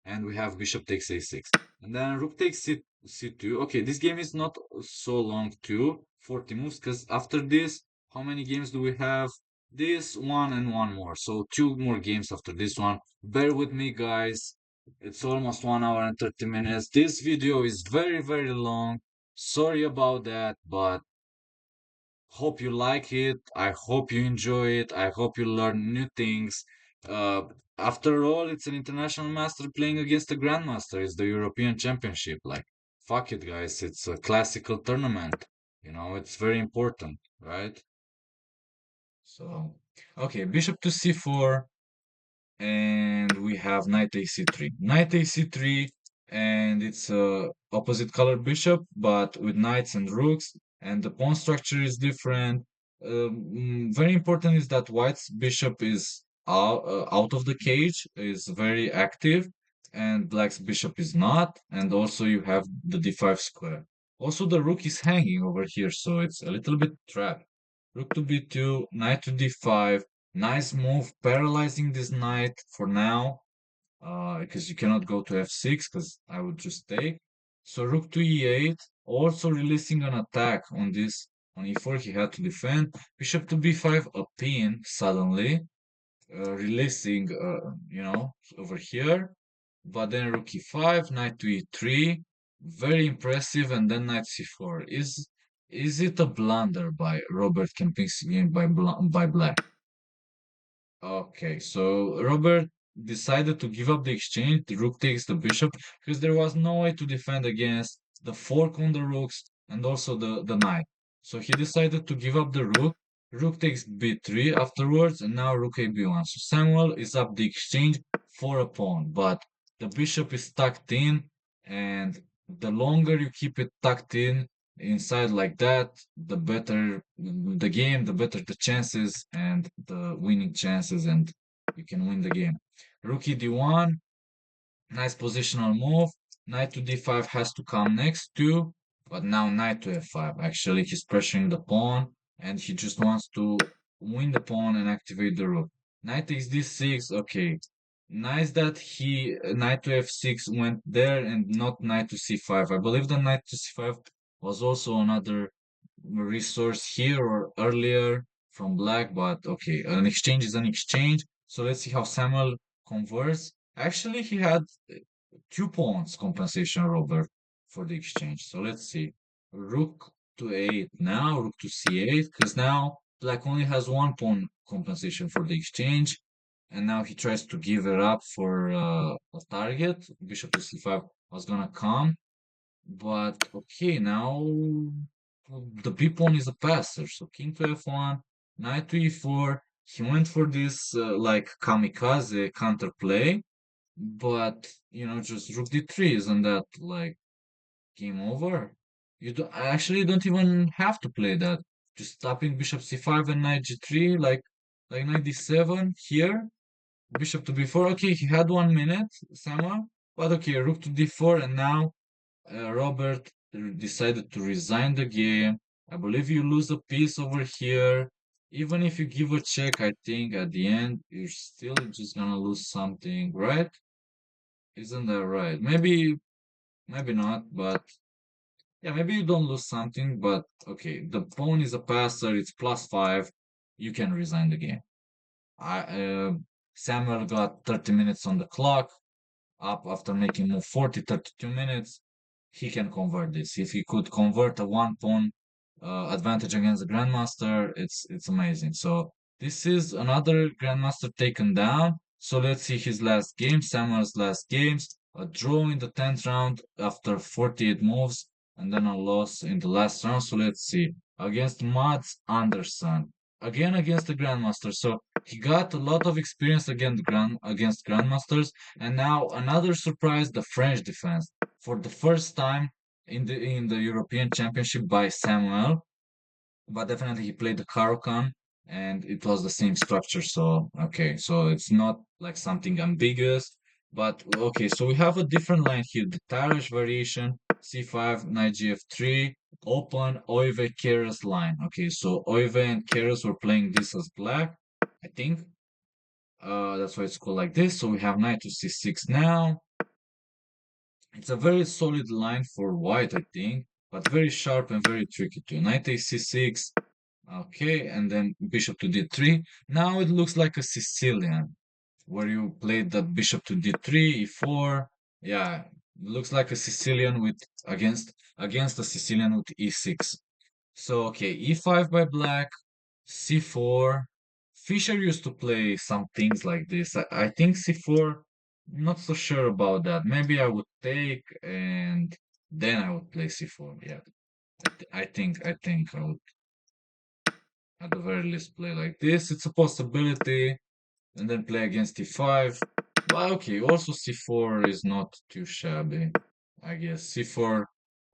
Speaker 1: and we have bishop takes a6. And then rook takes c2. Okay, this game is not so long too, 40 moves, because after this, how many games do we have? This one and one more. So two more games after this one. Bear with me, guys. It's almost 1 hour and 30 minutes. This video is very, very long. Sorry about that, but hope you like it. I hope you enjoy it. I hope you learn new things. Uh, After all, it's an international master playing against a grandmaster. It's the European Championship. Like, fuck it, guys. It's a classical tournament. It's very important, right? So, okay, bishop to c4, and we have knight ac3. Knight ac3, and it's a opposite color bishop, but with knights and rooks, and the pawn structure is different. Very important is that white's bishop is out of the cage, is very active, and black's bishop is not. And also you have the d5 square. Also the rook is hanging over here, so it's a little bit trapped. Rook to b2, knight to d5. Nice move, paralyzing this knight for now, because you cannot go to f6, because I would just take. So rook to e8, also releasing an attack on this. On e4, he had to defend. Bishop to b5, a pin suddenly, releasing, over here. But then rook e5, knight to e3, very impressive, and then knight c4. Is it a blunder by Robert Kempinski by black? Okay, so Robert decided to give up the exchange. The rook takes the bishop because there was no way to defend against the fork on the rooks and also the knight. So he decided to give up the rook. Rook takes b3 afterwards, and now rook a b1. So Samuel is up the exchange for a pawn, but the bishop is tucked in, and the longer you keep it tucked in, inside like that, the better the game, the better the chances and the winning chances, and you can win the game. Rook e d1, nice positional move. Knight to d5 has to come next too, but now knight to f5. Actually, he's pressuring the pawn, and he just wants to win the pawn and activate the rook. Knight takes d6. Okay, nice that he knight to f6 went there and not knight to c5. I believe the knight to c5 was also another resource here or earlier from black, but okay, an exchange is an exchange. So let's see how Samuel converts. Actually, he had 2 pawns compensation, Robert, for the exchange. So let's see. Rook to 8 now, rook to c8, because now black only has 1 pawn compensation for the exchange. And now he tries to give it up for a target. Bishop to c5 was gonna come. But okay, now the b pawn is a passer. So king to f1, knight to e4. He went for this like kamikaze counterplay, but just rook d3, isn't that like game over? You don't actually don't even have to play that. Just tapping bishop c5 and knight g3, like knight d7 here, bishop to b4. Okay, he had 1 minute, Samuel, but okay, rook to d4, and now Robert decided to resign the game. I believe you lose a piece over here. Even if you give a check, I think at the end you're still just gonna lose something, right? Isn't that right? Maybe not, but yeah, maybe you don't lose something, but okay, the pawn is a passer, it's +5. You can resign the game. Samuel got 30 minutes on the clock, up after making move 40, 32 minutes. he can convert this. If he could convert a one pawn advantage against the Grandmaster, it's amazing. So this is another Grandmaster taken down. So let's see his last game, Samuel's last games. A draw in the 10th round after 48 moves, and then a loss in the last round. So let's see. Against Mats Anderson. Again against the Grandmaster. So he got a lot of experience against Grandmasters. And now another surprise, the French defense. For the first time in the European Championship by Samuel, but definitely he played the Caro-Kann and it was the same structure. So okay, so it's not like something ambiguous, but okay, so we have a different line here. The Tarrasch variation, C5, knight GF3, open Oive Keres line. Okay, so Oive and Keres were playing this as black, I think. That's why it's called like this. So we have knight to C6 now. It's a very solid line for white, I think, but very sharp and very tricky too. Knight a c6, okay, and then bishop to d3. Now it looks like a Sicilian, where you played that bishop to d3, e4. Yeah, looks like a Sicilian with against a Sicilian with e6. So okay, e5 by black, c4. Fischer used to play some things like this. I think c4, not so sure about that. Maybe I would take and then I would play c4. Yeah, I think I would at the very least play like this. It's a possibility, and then play against e5. But okay, also c4 is not too shabby, I guess. C4,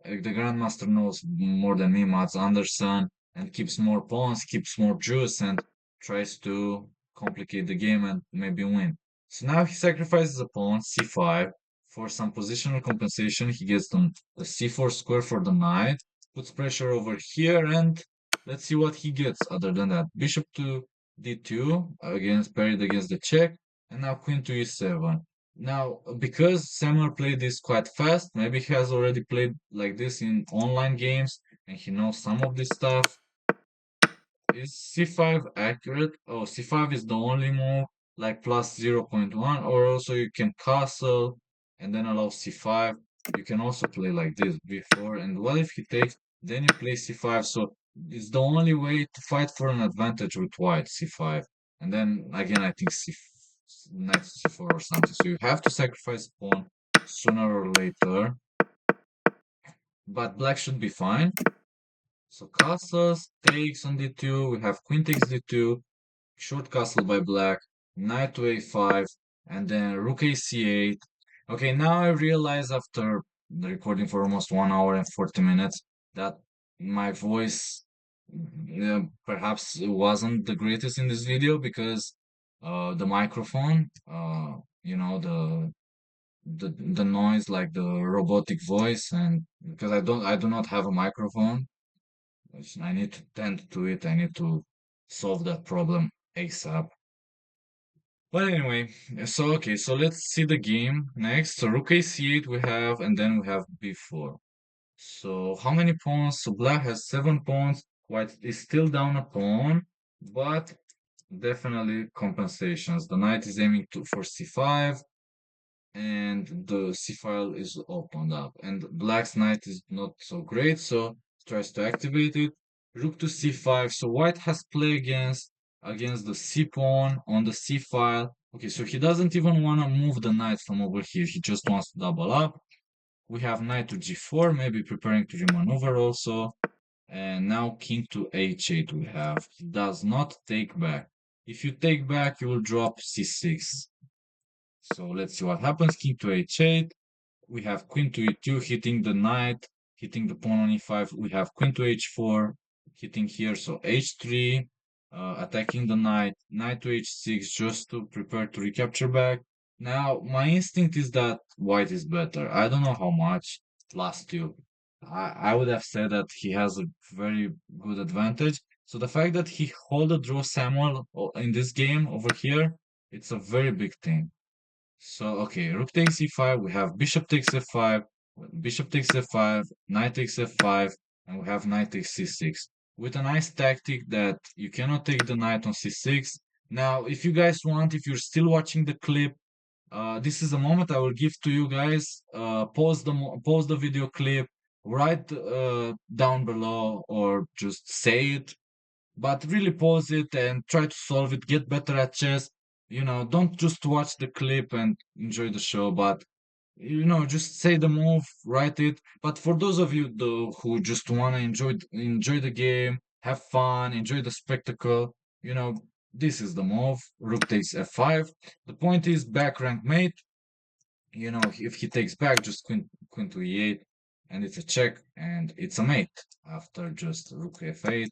Speaker 1: the Grandmaster knows more than me, Mats Anderson, and keeps more pawns, keeps more juice, and tries to complicate the game and maybe win. So now he sacrifices a pawn, c5. For some positional compensation, he gets the c4 square for the knight, puts pressure over here, and let's see what he gets other than that. Bishop to d2 against parried against the check, and now queen to e7. Now, because Samuel played this quite fast, maybe he has already played like this in online games and he knows some of this stuff. Is c5 accurate? Oh, c5 is the only move, like plus 0.1, or also you can castle and then allow c5. You can also play like this before, and what if he takes, then you play c5, so it's the only way to fight for an advantage with white, c5. And then again, I think knight c4 or something, so you have to sacrifice a pawn sooner or later, but black should be fine. So castles, takes on d2, we have queen takes d2, short castle by black, knight to a5, and then rook a c8. Okay, now I realize after the recording for almost 1 hour and 40 minutes that my voice perhaps wasn't the greatest in this video because the microphone, the noise, like the robotic voice, and because I do not have a microphone, which I need to tend to it. I need to solve that problem ASAP. But anyway, so okay, so let's see the game next. So rook a c8 we have, and then we have b4. So how many pawns? So black has 7 pawns. White is still down a pawn, but definitely compensations. The knight is aiming for c5, and the c file is opened up, and black's knight is not so great, so tries to activate it. Rook to c5, so white has play against the c pawn on the c file. Okay, so he doesn't even want to move the knight from over here, he just wants to double up. We have knight to g4, maybe preparing to remaneuver also, and now king to h8 we have. He does not take back. If you take back, you will drop c6. So let's see what happens. King to h8. We have queen to e2 hitting the knight, hitting the pawn on e5. We have queen to h4 hitting here. So h3, attacking the knight, knight to h6 just to prepare to recapture back. Now, my instinct is that white is better. I don't know how much, plus 2. I would have said that he has a very good advantage. So the fact that he hold a draw Samuel in this game over here, it's a very big thing. So, okay, rook takes e5, we have bishop takes f5, bishop takes f5, knight takes f5, and we have knight takes c6. With a nice tactic that you cannot take the knight on c6. Now, if you guys want, if you're still watching the clip, This is a moment I will give to you guys. Pause the video clip, write down below, or just say it, but really pause it and try to solve it. Get better at chess. Don't just watch the clip and enjoy the show, but just say the move, write it. But for those of you though who just want to enjoy the game, have fun, enjoy the spectacle, this is the move. Rook takes f5. The point is back rank mate. If he takes back, just queen to e8, and it's a check, and it's a mate after just rook f8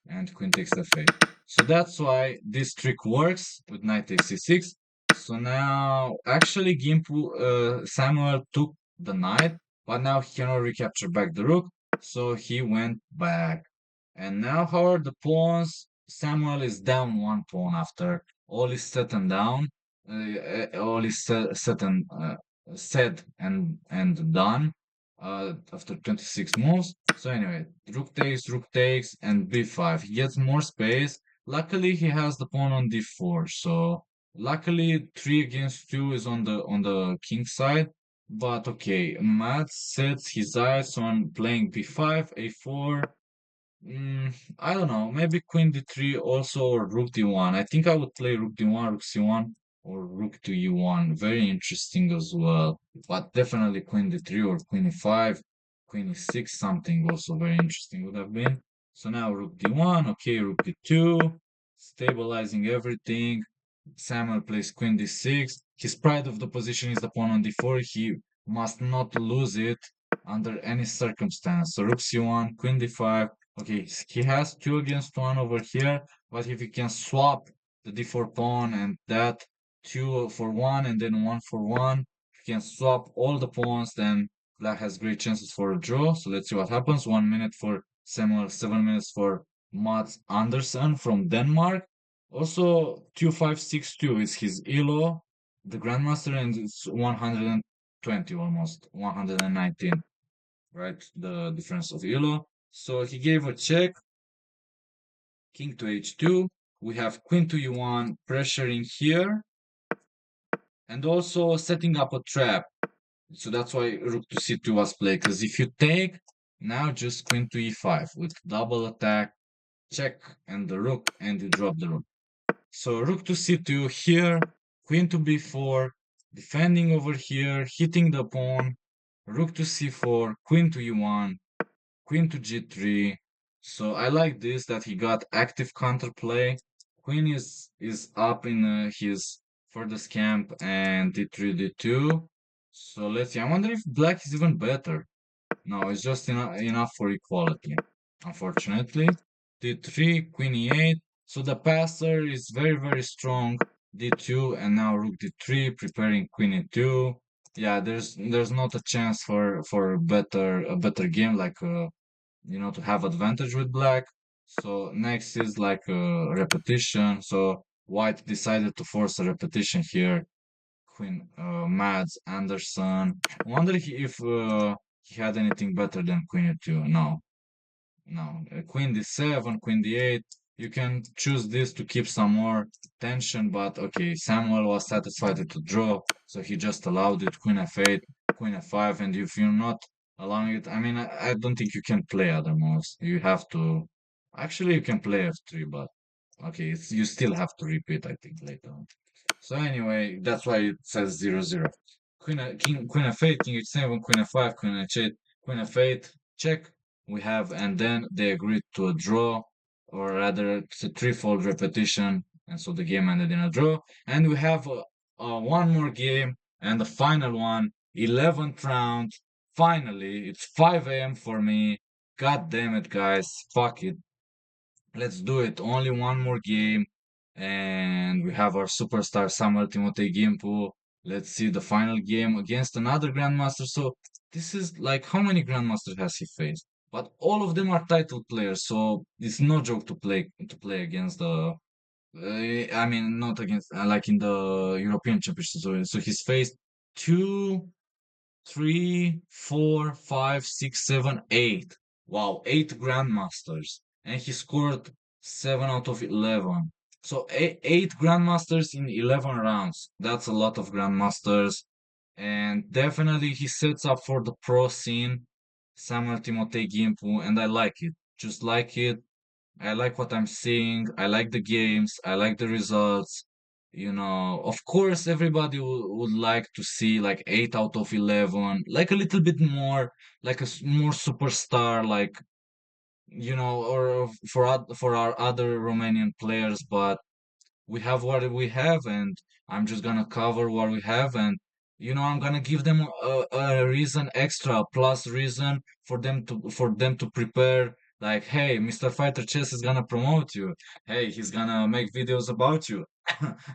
Speaker 1: and queen takes f8. So that's why this trick works with knight takes c6. So now, actually, Samuel took the knight, but now he cannot recapture back the rook, so he went back. And now, how are the pawns? Samuel is down one pawn after all is set and down. All is said and done after 26 moves. So anyway, rook takes, and b5. He gets more space. Luckily, he has the pawn on d4. So luckily, 3 against 2 is on the king side. But okay, Matt sets his eyes on playing b5, a4. I don't know. Maybe queen d3 also, or rook d1. I think I would play rook d1, rook c1, or rook to e1. Very interesting as well. But definitely queen d3 or queen e5, queen e6, something also very interesting would have been. So now rook d1, okay, rook d2, stabilizing everything. Samuel plays queen d6. His pride of the position is the pawn on d4. He must not lose it under any circumstance. So rook c1, queen d5. Okay, he has 2 against 1 over here, but if he can swap the d4 pawn and that 2 for 1 and then 1 for 1, if he can swap all the pawns, then black has great chances for a draw. So let's see what happens. 1 minute for Samuel, 7 minutes for Mats Andersen from Denmark. Also, 2562 is his ELO, the Grandmaster, and it's 120 almost, 119, right? The difference of ELO. So he gave a check, king to h2. We have queen to e1, pressuring here, and also setting up a trap. So that's why rook to c2 was played, because if you take, now just queen to e5 with double attack, check, and the rook, and you drop the rook. So rook to c2 here, queen to b4, defending over here, hitting the pawn, rook to c4, queen to e1, queen to g3. So I like this, that he got active counterplay. Queen is up in his furthest camp, and d3, d2. So let's see. I wonder if black is even better. No, it's just enough for equality, unfortunately. D3, queen e8. So the passer is very, very strong. D2, and now rook d3, preparing queen e2. Yeah, there's not a chance for a better game, like to have advantage with black. So next is like a repetition. So white decided to force a repetition here. Queen, Mads Anderson. I wonder if he had anything better than Queen E2. No, no. Queen D7, Queen D8. You can choose this to keep some more tension, but okay, Samuel was satisfied to draw, so he just allowed it. Queen F8, Queen F5, and if you're not allowing it, I mean, I don't think you can play other moves. You have to. Actually, you can play F3, but okay, you still have to repeat, I think, later on. So anyway, that's why it says 0-0. Queen f8, king h7, queen f5, queen h8, queen f8, check. We have, and then they agreed to a draw, or rather, it's a threefold repetition, and so the game ended in a draw. And we have one more game, and the final one, 11th round. Finally, it's 5 a.m. for me. God damn it, guys. Fuck it. Let's do it. Only one more game. And we have our superstar Samuel-Timotei Ghimpu. Let's see the final game against another Grandmaster. So this is like, how many Grandmasters has he faced? But all of them are title players, so it's no joke to play against the. I mean, not against like in the European Championship. So he's faced 2, 3, 4, 5, 6, 7, 8. Wow, 8 Grandmasters. And he scored 7 out of 11. So eight grandmasters in 11 rounds. That's a lot of grandmasters. And definitely he sets up for the pro scene, Samuel-Timotei Ghimpu, and I like it. Just like it. I like what I'm seeing. I like the games. I like the results. Of course, everybody would like to see like 8 out of 11, like a little bit more, like a more superstar, like, or for our other Romanian players, but we have what we have, and I'm just gonna cover what we have, and I'm gonna give them a reason extra, plus reason for them to prepare. Like, hey, Mr. Fighter Chess is gonna promote you. Hey, he's gonna make videos about you,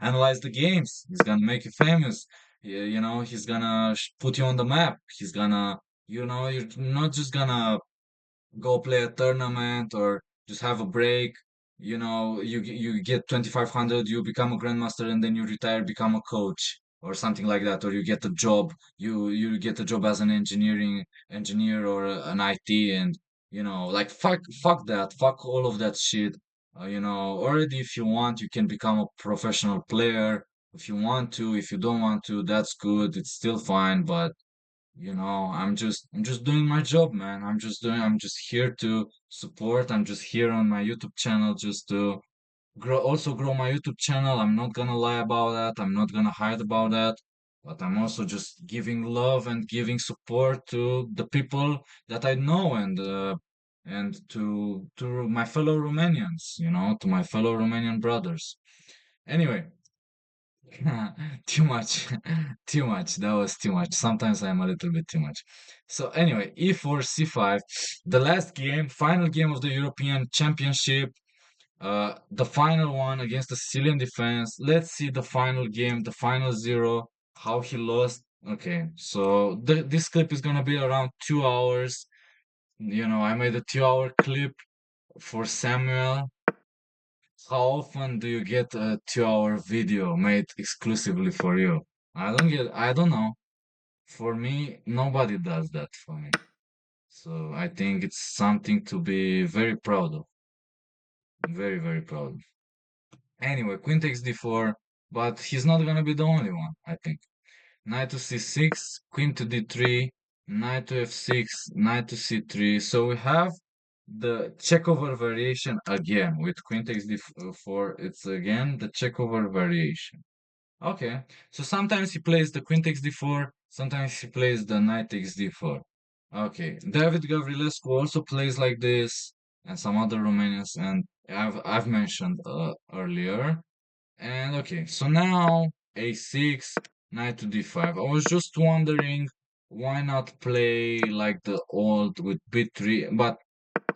Speaker 1: analyze the games. He's gonna make you famous. He's gonna put you on the map. He's gonna, you're not just gonna go play a tournament or just have a break. You get 2500, you become a grandmaster, and then you retire, become a coach or something like that, or you get a job. You get a job as an engineer or an IT, and like fuck that, fuck all of that shit. Already, if you want, you can become a professional player if you want to. If you don't want to, that's good. It's still fine, but I'm just doing my job, man. I'm just here to support. I'm just here on my YouTube channel just to grow my YouTube channel. I'm not gonna lie about that. I'm not gonna hide about that. But I'm also just giving love and giving support to the people that I know, and to my fellow Romanians, to my fellow Romanian brothers. Anyway, too much. Too much. That was too much. Sometimes I'm a little bit too much. So anyway, e4, c5, the last game, final game of the European Championship, the final one against the Sicilian defense. Let's see the final game, the final zero, how he lost. Okay, so this clip is gonna be around 2 hours. I made a 2-hour clip for Samuel. How often do you get a 2-hour video made exclusively for you? I don't know. For me, nobody does that for me. So I think it's something to be very proud of. Very, very proud of. Anyway, queen takes d4, but he's not gonna be the only one, I think. Knight to c6, queen to d3, knight to f6, knight to c3. So we have the checkover variation again with queen takes d4. It's again the checkover variation. Okay, so sometimes he plays the queen takes d4, sometimes he plays the knight takes d4. Okay, David Gavrilescu also plays like this, and some other Romanians, and I've mentioned earlier. And okay, so now a6, knight to d5. I was just wondering why not play like the old with b3, but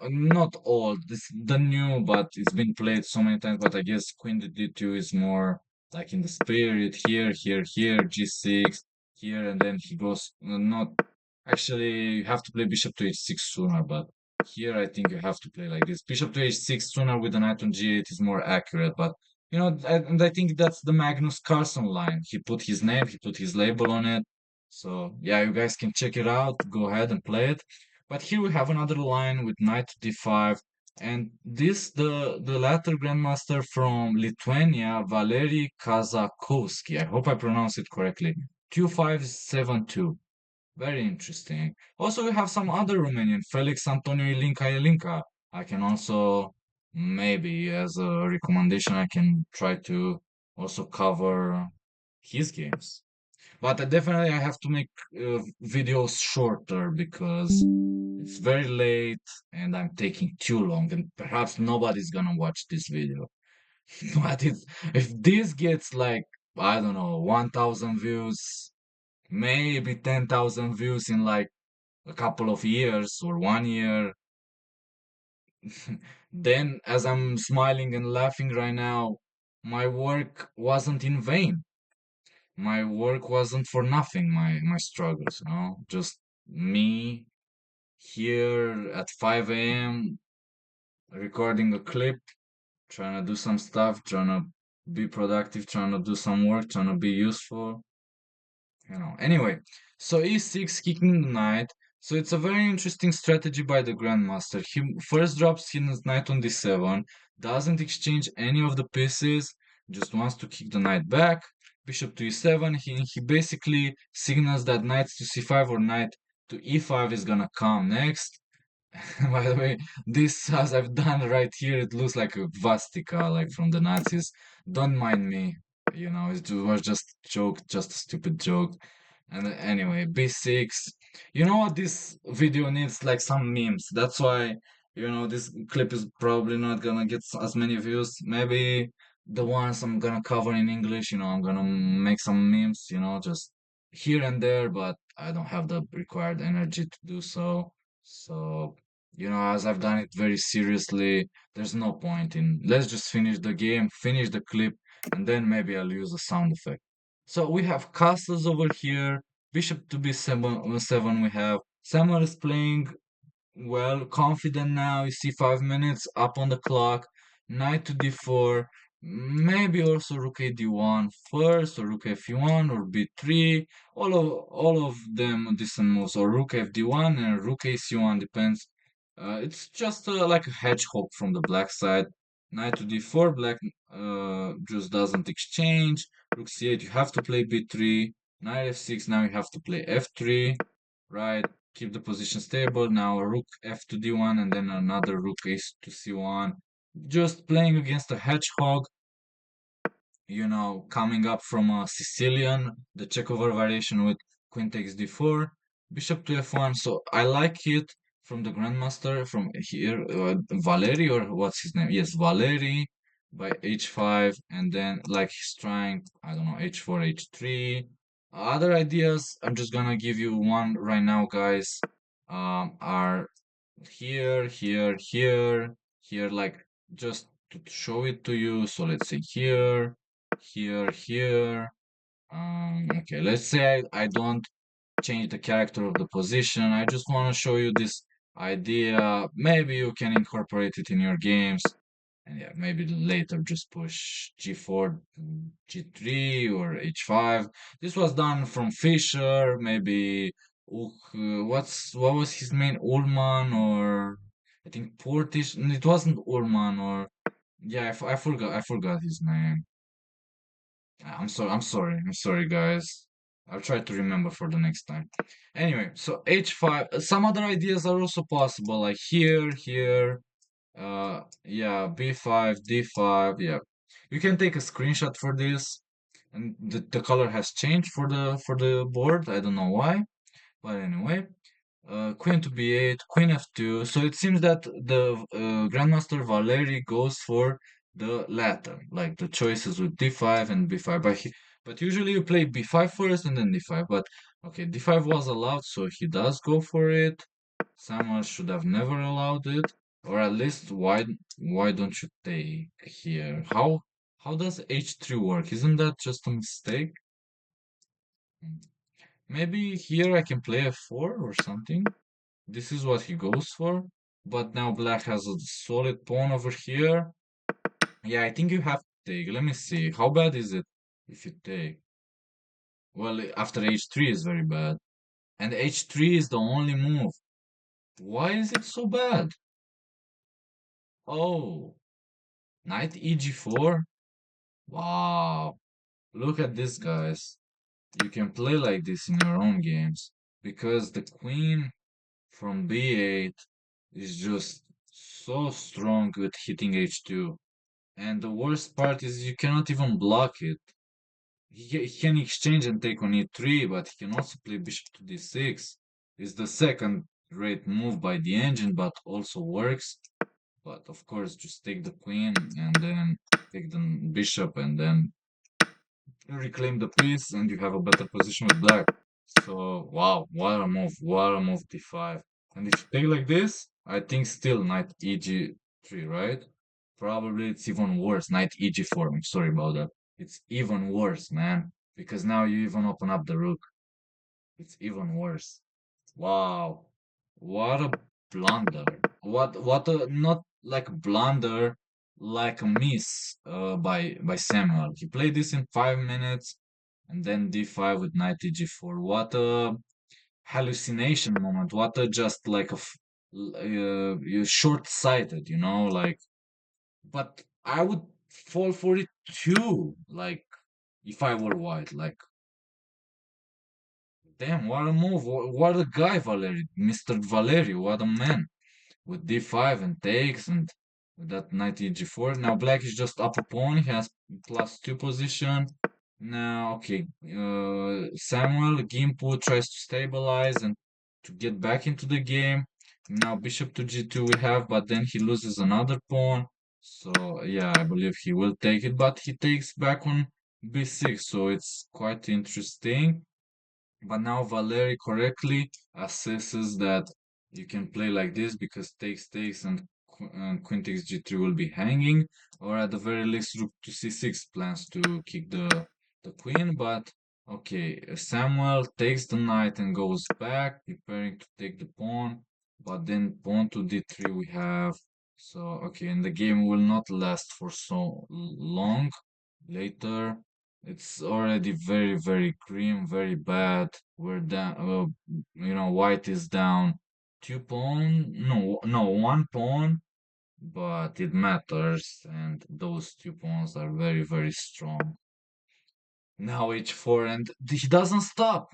Speaker 1: not old. It's the new, but it's been played so many times. But I guess queen to d2 is more like in the spirit. Here, g6, here, and then he goes. Not actually, you have to play bishop to h6 sooner, but here I think you have to play like this. Bishop to h6 sooner with the knight on g8 is more accurate, but and I think that's the Magnus Carlsen line. He put his name, he put his label on it. So yeah, you guys can check it out. Go ahead and play it. But here we have another line with knight to d5, and this the latter grandmaster from Lithuania, Valery Kazakovsky. I hope I pronounce it correctly. 2572. Very interesting. Also, we have some other Romanian, Felix Antonio Ilinca Ilinca. I can also, maybe as a recommendation, I can try to also cover his games. But definitely I have to make videos shorter because it's very late and I'm taking too long, and perhaps nobody's gonna watch this video. But if this gets like, I don't know, 1,000 views, maybe 10,000 views in like a couple of years or 1 year, then as I'm smiling and laughing right now, my work wasn't in vain. My work wasn't for nothing, my struggles, just me here at 5 a.m. recording a clip, trying to do some stuff, trying to be productive, trying to do some work, trying to be useful. Anyway, so e6 kicking the knight. So it's a very interesting strategy by the grandmaster. He first drops his knight on d7, doesn't exchange any of the pieces, just wants to kick the knight back. Bishop to e7, he basically signals that knight to c5 or knight to e5 is gonna come next. By the way, this as I've done right here, it looks like a Vastica, like from the Nazis. Don't mind me, it was just a joke, just a stupid joke. And anyway, b6. You know what? This video needs like some memes. That's why, this clip is probably not gonna get as many views. Maybe the ones I'm gonna cover in English, I'm gonna make some memes, just here and there, but I don't have the required energy to do so. So, as I've done it very seriously, there's no point in let's just finish the game, finish the clip, and then maybe I'll use a sound effect. So we have castles over here. Bishop to b7, we have. Samuel is playing well, confident now. You see 5 minutes up on the clock. Knight to d4. Maybe also rook a d1 first, or rook f1, or b3. All of them decent moves, or rook fd1 and rook ac1 depends. It's just like a hedgehog from the black side. Knight to d4, black just doesn't exchange. Rook c8, you have to play b3. Knight f6, now you have to play f3, right? Keep the position stable. Now rook f to d1 and then another rook ace to c1. Just playing against a hedgehog, coming up from a Sicilian, the Checover variation with queen takes d4, bishop to f1. So I like it from the Grandmaster from here, Valeri, or what's his name? Yes, Valeri by h5, and then like he's trying, I don't know, h4, h3. Other ideas, I'm just gonna give you one right now, guys, are here, here, here, here, like just to show it to you. So let's say here, here, here. Okay, let's say I don't change the character of the position. I just want to show you this idea. Maybe you can incorporate it in your games. And yeah, maybe later just push g4, g3, or h5. This was done from Fischer, maybe what was his name? Ullman, or I think Portish. It wasn't Ullman, or yeah, I forgot his name. I'm sorry, guys. I'll try to remember for the next time. Anyway, so h5. Some other ideas are also possible, like here, here. Yeah, b5, d5. Yeah, you can take a screenshot for this, and the color has changed for the board. I don't know why, but anyway. Queen to b8, queen f2. So it seems that the Grandmaster Valeri goes for the latter, like the choices with d5 and b5. But usually you play b5 first and then d5. But okay, d5 was allowed, so he does go for it. Samuel should have never allowed it, or at least why don't you take here? How does h3 work? Isn't that just a mistake? Maybe here I can play f4 or something. This is what he goes for. But now black has a solid pawn over here. Yeah, I think you have to take. Let me see. How bad is it if you take? Well, after h3 is very bad. And h3 is the only move. Why is it so bad? Oh, knight eg4? Wow. Look at this, guys. You can play like this in your own games. Because the queen from b8 is just so strong with hitting h2. And the worst part is you cannot even block it. He can exchange and take on e3, but he can also play bishop to d6. It's the second rate move by the engine, but also works. But of course, just take the queen and then take the bishop and then reclaim the piece, and you have a better position with black. So, wow, what a move d5. And if you take like this, I think still knight eg3, right? Probably it's even worse, knight eg4. I'm sorry about that. It's even worse, man, because now you even open up the rook. It's even worse. Wow, what a blunder. What a, not like a blunder, like a miss by Samuel. He played this in 5 minutes and then d5 with knight eg4. What a hallucination moment. What a just like a you're short-sighted, like but I would fall for it too. Like if I were white, like damn, what a move! What a guy, Valeri, Mr. Valerio, what a man with d5 and takes and with that knight e g4. Now black is just up a pawn. He has +2 position. Now, okay, Samuel Ghimpu tries to stabilize and to get back into the game. Now bishop to g2 we have, but then he loses another pawn. So yeah, I believe he will take it, but he takes back on b6, so it's quite interesting. But now Valeri correctly assesses that you can play like this because takes and queen takes g3 will be hanging, or at the very least rook to c6 plans to kick the queen. But okay, Samuel takes the knight and goes back, preparing to take the pawn. But then pawn to d3 we have. So okay, and the game will not last for so long. Later, it's already very, very grim, very bad. We're down, white is down two pawn, no, one pawn, but it matters, and those two pawns are very, very strong. Now h4, and he doesn't stop.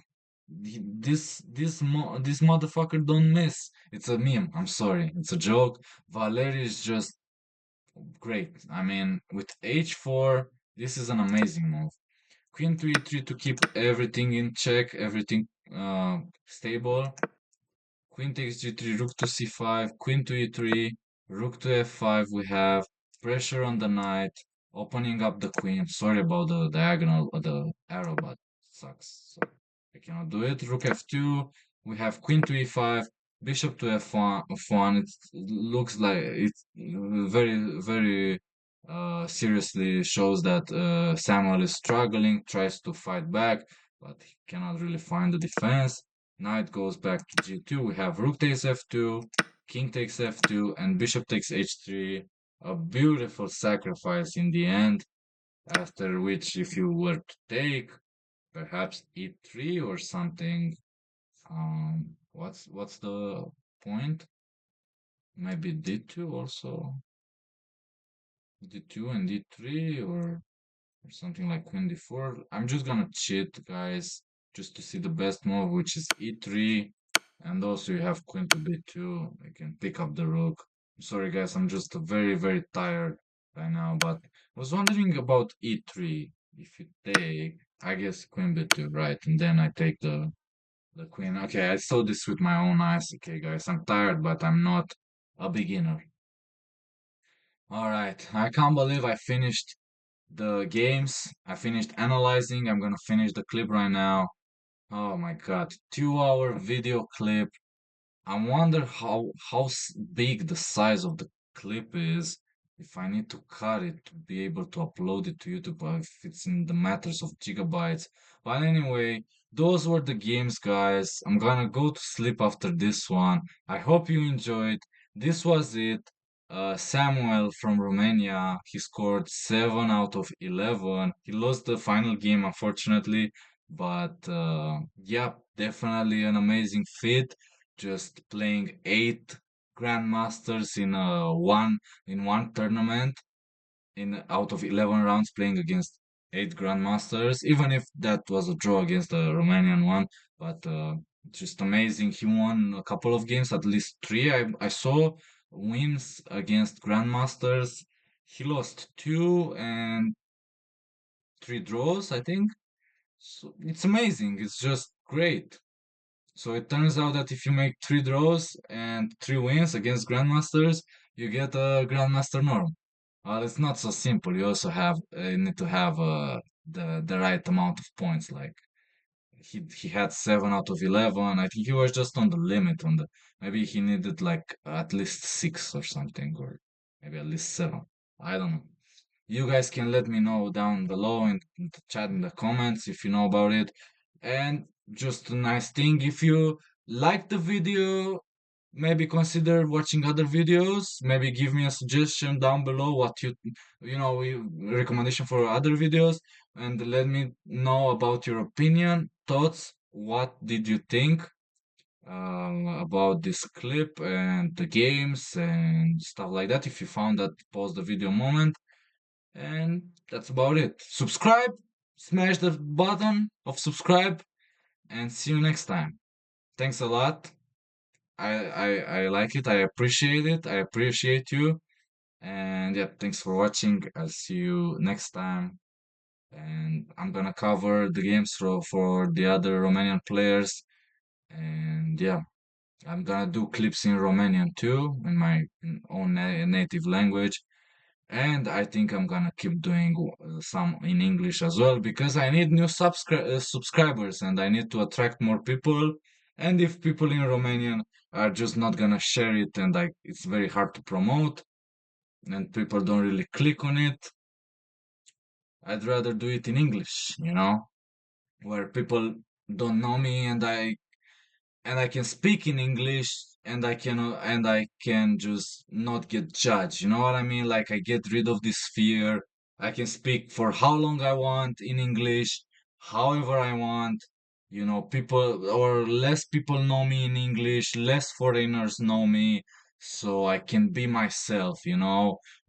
Speaker 1: This motherfucker don't miss. It's a meme. I'm sorry, it's a joke. Valeri is just great. I mean, with h4, this is an amazing move. Queen to e3 to keep everything in check, everything stable. Queen takes g3, rook to c5, queen to e3, rook to f5. We have pressure on the knight, opening up the queen. Sorry about the diagonal, the arrow, but it sucks. So I cannot do it. Rook f2. We have queen to e5, bishop to f1. It looks like it's very, very seriously shows that Samuel is struggling, tries to fight back, but he cannot really find the defense. Knight goes back to g2. We have rook takes f2, king takes f2, and bishop takes h3. A beautiful sacrifice in the end, after which if you were to take perhaps e3 or something, what's the point? Maybe d2 also. d2 and d3 or something like queen d4. I'm just gonna cheat, guys, just to see the best move, which is e3. And also you have queen to b2. You can pick up the rook. Sorry, guys, I'm just very, very tired by now. But I was wondering about e3. If you take, I guess queen b2, right? And then I take the queen. Okay, I saw this with my own eyes. Okay, guys, I'm tired, but I'm not a beginner. All right, I can't believe I finished the games. I finished analyzing. I'm gonna finish the clip right now. Oh my god, 2 hour video clip. I wonder how big the size of the clip is. If I need to cut it to be able to upload it to YouTube, or if it's in the matters of gigabytes. But anyway, those were the games, guys. I'm gonna go to sleep after this one. I hope you enjoyed. This was it. Samuel from Romania, he scored 7 out of 11. He lost the final game, unfortunately, but yeah, definitely an amazing feat. Just playing 8 Grandmasters in one tournament, in out of 11 rounds, playing against 8 Grandmasters, even if that was a draw against the Romanian one. But just amazing. He won a couple of games, at least three. I saw wins against Grandmasters. He lost two and three draws, I think. So it's amazing. It's just great. So it turns out that if you make three draws and three wins against Grandmasters, you get a Grandmaster norm. Well, it's not so simple. You also need to have the right amount of points. Like he had 7 out of 11. I think he was just on the limit. Maybe he needed like at least six or something, or maybe at least seven. I don't know. You guys can let me know down below in the chat in the comments if you know about it. And just a nice thing, if you like the video, maybe consider watching other videos. Maybe give me a suggestion down below what recommendation for other videos, and let me know about your opinion, thoughts. What did you think? about this clip and the games and stuff like that. If you found that, pause the video a moment. And that's about it. Subscribe, smash the button of subscribe, and see you next time. Thanks a lot. I like it. I appreciate it. I appreciate you. And yeah, thanks for watching. I'll see you next time. And I'm gonna cover the games for the other Romanian players. And yeah, I'm gonna do clips in Romanian too, in my own native language. And I think I'm gonna keep doing some in English as well because I need new subscribers and I need to attract more people. And if people in Romanian are just not gonna share it and like it's very hard to promote and people don't really click on it, I'd rather do it in English, where people don't know me and I can speak in English and I can just not get judged. You know what I mean? Like I get rid of this fear. I can speak for how long I want in English, however I want. People or less people know me in English, less foreigners know me, so I can be myself,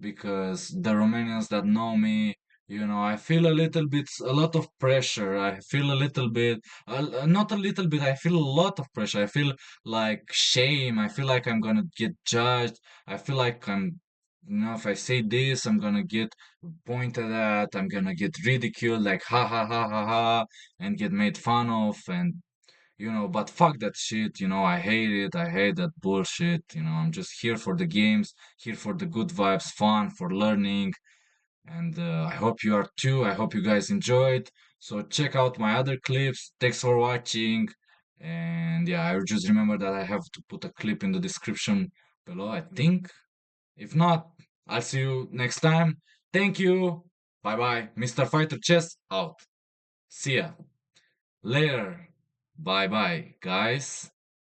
Speaker 1: because the Romanians that know me, I feel a little bit, a lot of pressure. I feel a little bit not a little bit, I feel a lot of pressure. I feel like shame. I feel like I'm gonna get judged. I feel like if I say this, I'm gonna get pointed at, I'm gonna get ridiculed, like ha ha ha ha ha, and get made fun of. And, but fuck that shit. I hate it. I hate that bullshit. I'm just here for the games, here for the good vibes, fun, for learning. And I hope you are too. I hope you guys enjoyed. So check out my other clips. Thanks for watching. And yeah, I just remember that I have to put a clip in the description below, I think. If not, I'll see you next time. Thank you. Bye bye. Mr. Fighter Chess out. See ya. Later. Bye bye, guys.